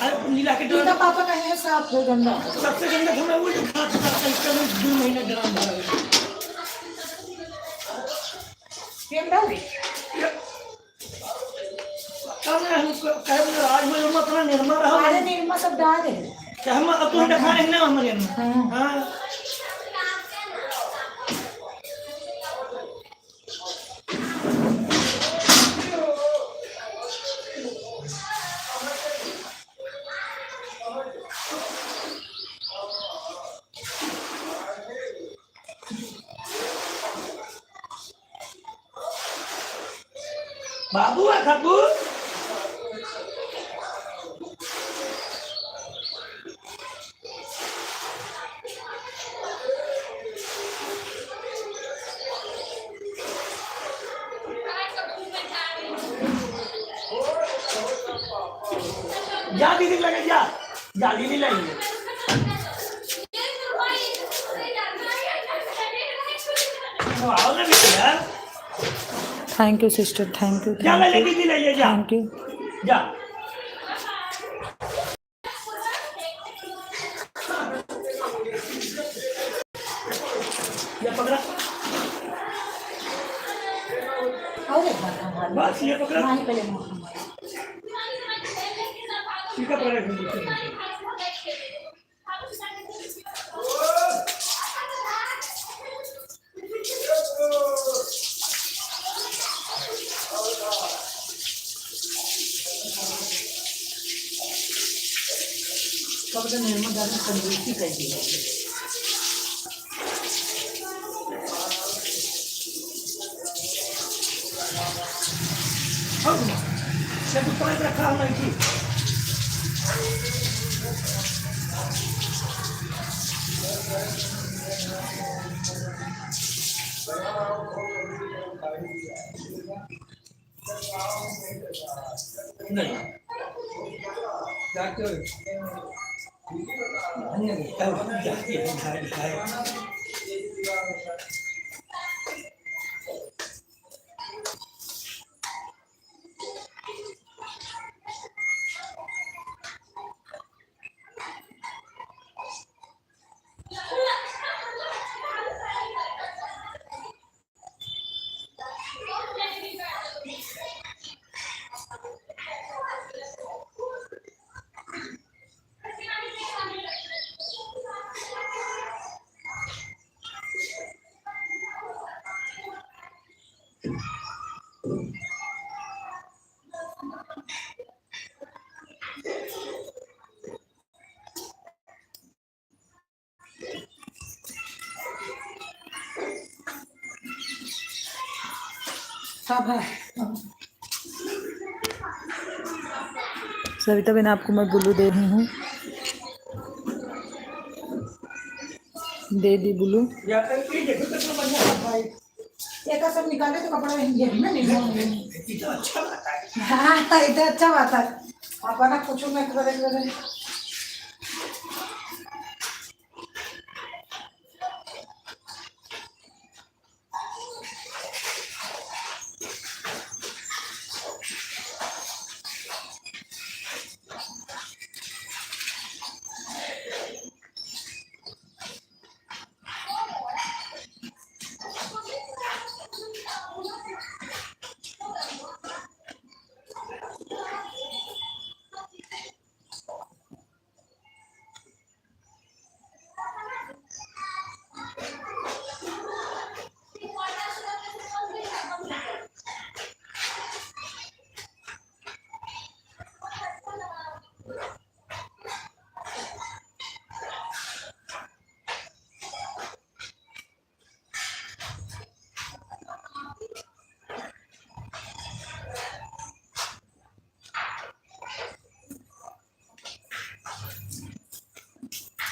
अरे नीला के तो पापा का है साफ हो गंदा, सबसे गंदा धुआं वो जो खास का इसका 2 महीने ड्राम भरा है। ये डाल कम है हमको कहे आज में अपना निर्मा रहा अरे निर्मा सब डाल दे क्या हम अब तो दिखा रहे ना हमारे में। हां बाबू है खाबू जा दीदी लगे जा दीदी लाइए आओ ना बेटा। Thank you sister, thank you जा ले दीदी लाइए जा थैंक यू। जा ये पकड़ा और एक बार बस ये पकड़ा माही पहले मुंह ठीक है पकड़ा कब निर्मा दाल में तंदुरुस्ती चाहिए से तो पानी रखा हुआ है नहीं डॉक्टर सब है सविता बहन आपको मैं ब्लू दे रही हूँ, दे दी ब्लू। एक सब निकाले तो कपड़ा नहीं अच्छा बात है। हाँ ये अच्छा बात है। अपना कुछ में करे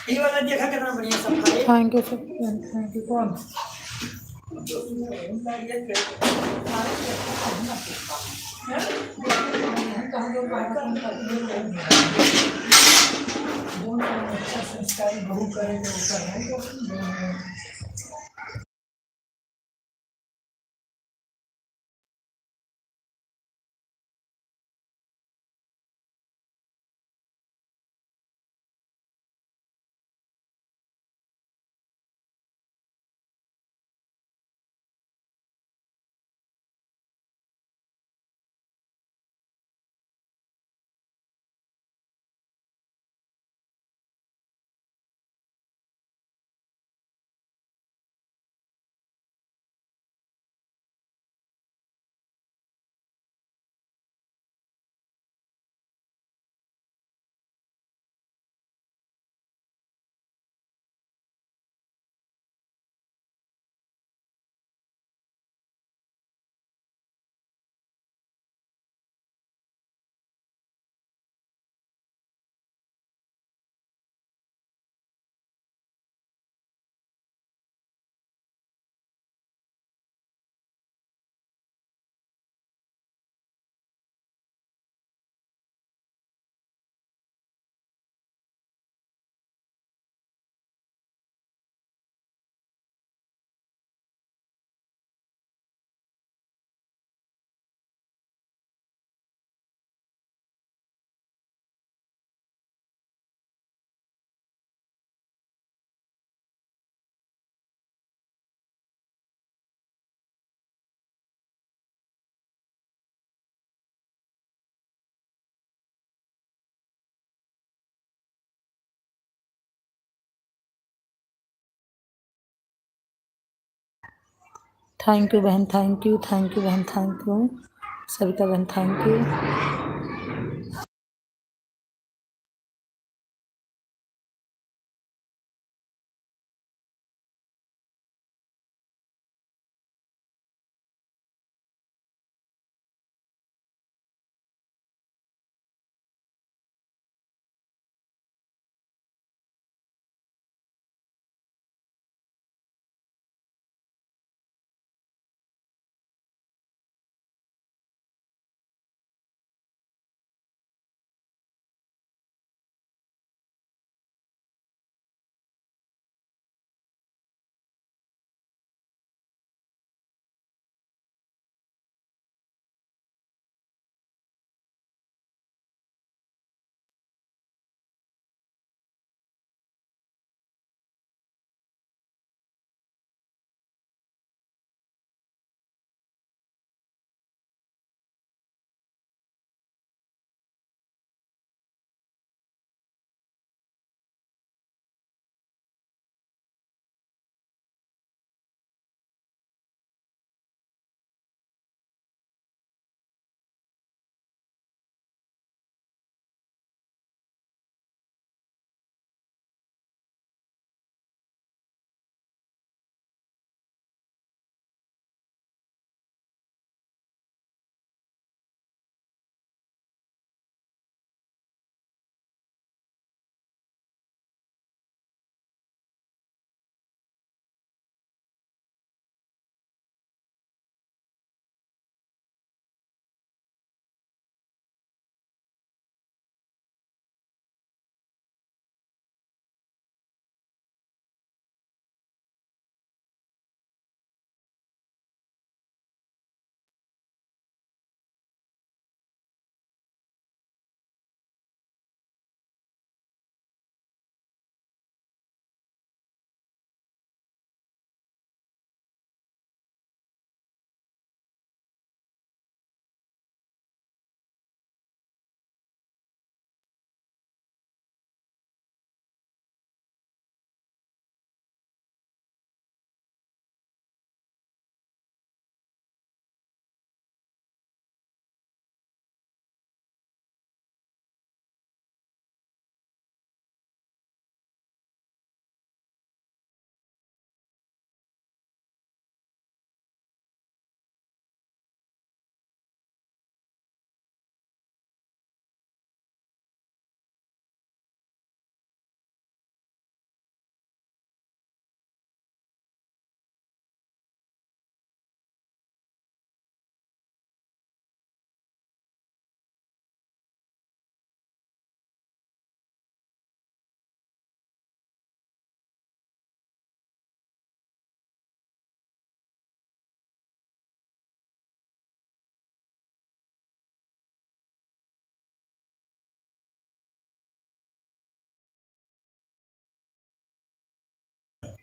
ये वाला देखा कितना बढ़िया सफाई। Thank you sir, thank you. कौन संस्कारी बहू करेंगे ऊपर थैंक यू बहन, थैंक यू, थैंक यू बहन, थैंक यू सविता बहन, थैंक यू।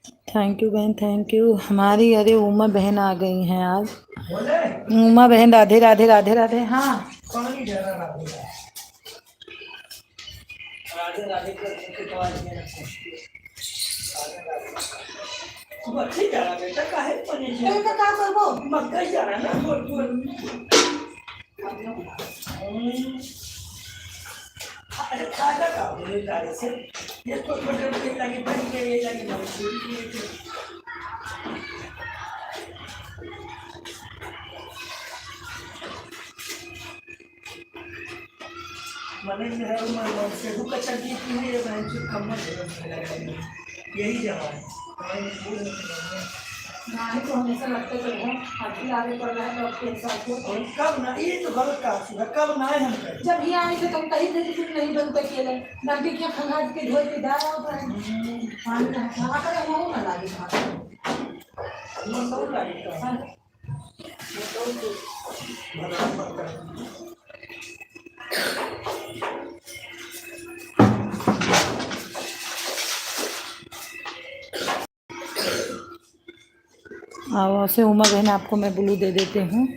थैंक यू बहन, थैंक यू। हमारी अरे उमा बहन आ गई हैं आज। बोले उमा बहन राधे राधे राधे राधे। हाँ पानी जरा राधे राधे राधे करके तो आज मेरा बच्चे जा रहा बेटा काहे पानी से तो क्या करबो? मक्का जा रहा ना बोल बोल अरे खाजा का बोले तारे से ये तो छोटे छोटे लगे बन के ये लगे मने जो है वो से हुक्का चढ़ी की हुई है मैं जो कमर यही जगह है नहीं तो हमेशा लगता है जब हम हाथी आगे पड़ रहा है तो आपके साथ हो। और कब ना ये तो गलत कहा सुना कब ना है हम कहीं जब यहाँ आए थे तुम कहीं थे कि तुम नहीं बंद कर के नदी के खंगाज के धोए के दाया होता है पानी का हवा करे वो ना लागे खाते वो सब लगेगा वो तो भला पड़ता है आओ से उमा बहन आपको मैं ब्लू दे देती हूँ।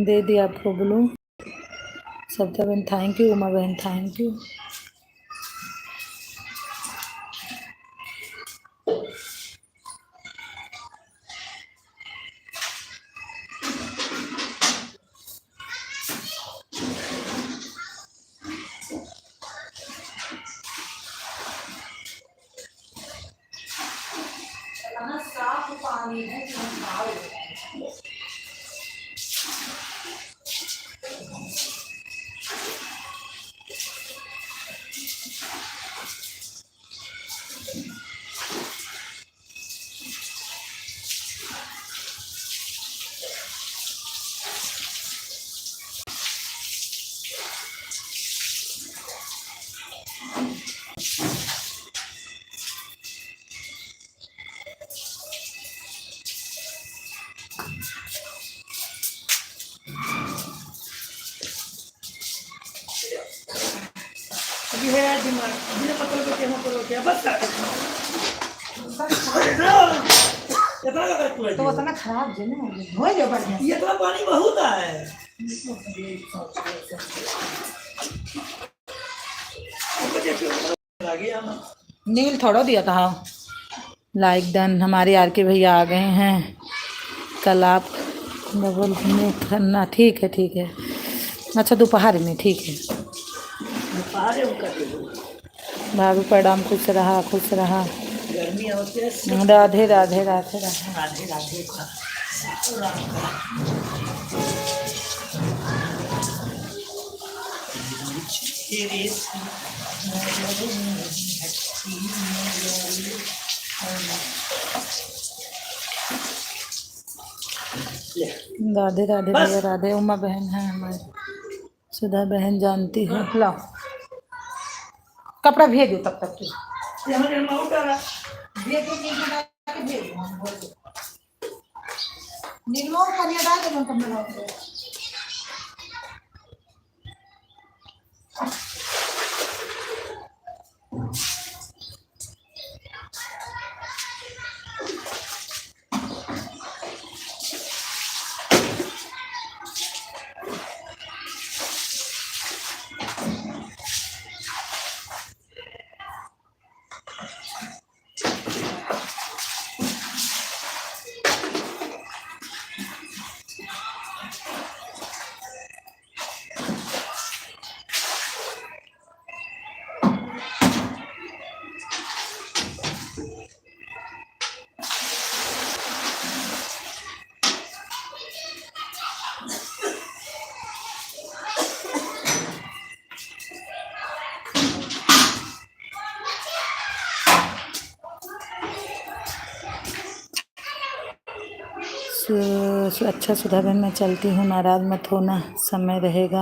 दे दिया आपको ब्लू। सविता बहन थैंक यू, उमा बहन थैंक यू। साफ पानी है ये है दिमाग बिना मतलब के हम करो क्या बस इतना का तू है तो वो ना खराब है ना धोए ले बढ़िया। ये तो पानी बहुत है नील थोड़ा दिया था। Like done. हमारे आर के भैया आ गए हैं। कल आप डबल में करना ठीक है ठीक है। अच्छा दोपहर में ठीक है। भाभी प्रणाम। खुश रहा खुश रहा। गर्मी होती है राधे राधे राधे राधे। राधे राधे राधे राधे भैया राधे। उमा बहन है हमारी। सुधा बहन जानती है। लाओ कपड़ा भेज दो तब तक के भेज दो नीलमो कन्या डाल दो कपड़ा। अच्छा सुधा बहन मैं चलती हूँ, नाराज़ मत होना, समय रहेगा,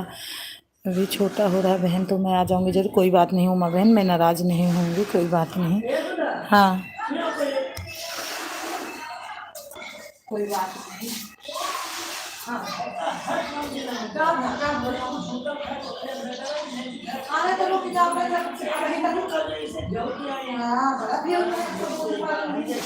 अभी छोटा हो रहा है बहन तो मैं आ जाऊँगी जरूर। कोई बात नहीं उमा बहन, मैं नाराज़ नहीं होंगी, कोई बात नहीं। हाँ कोई बात नहीं। हाँ अरे तो लोग किताब में अभी तक हाँ बड़ा भी होता है तो बोल पा रही है।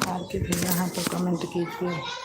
आर के भी यहाँ पर कमेंट कीजिए।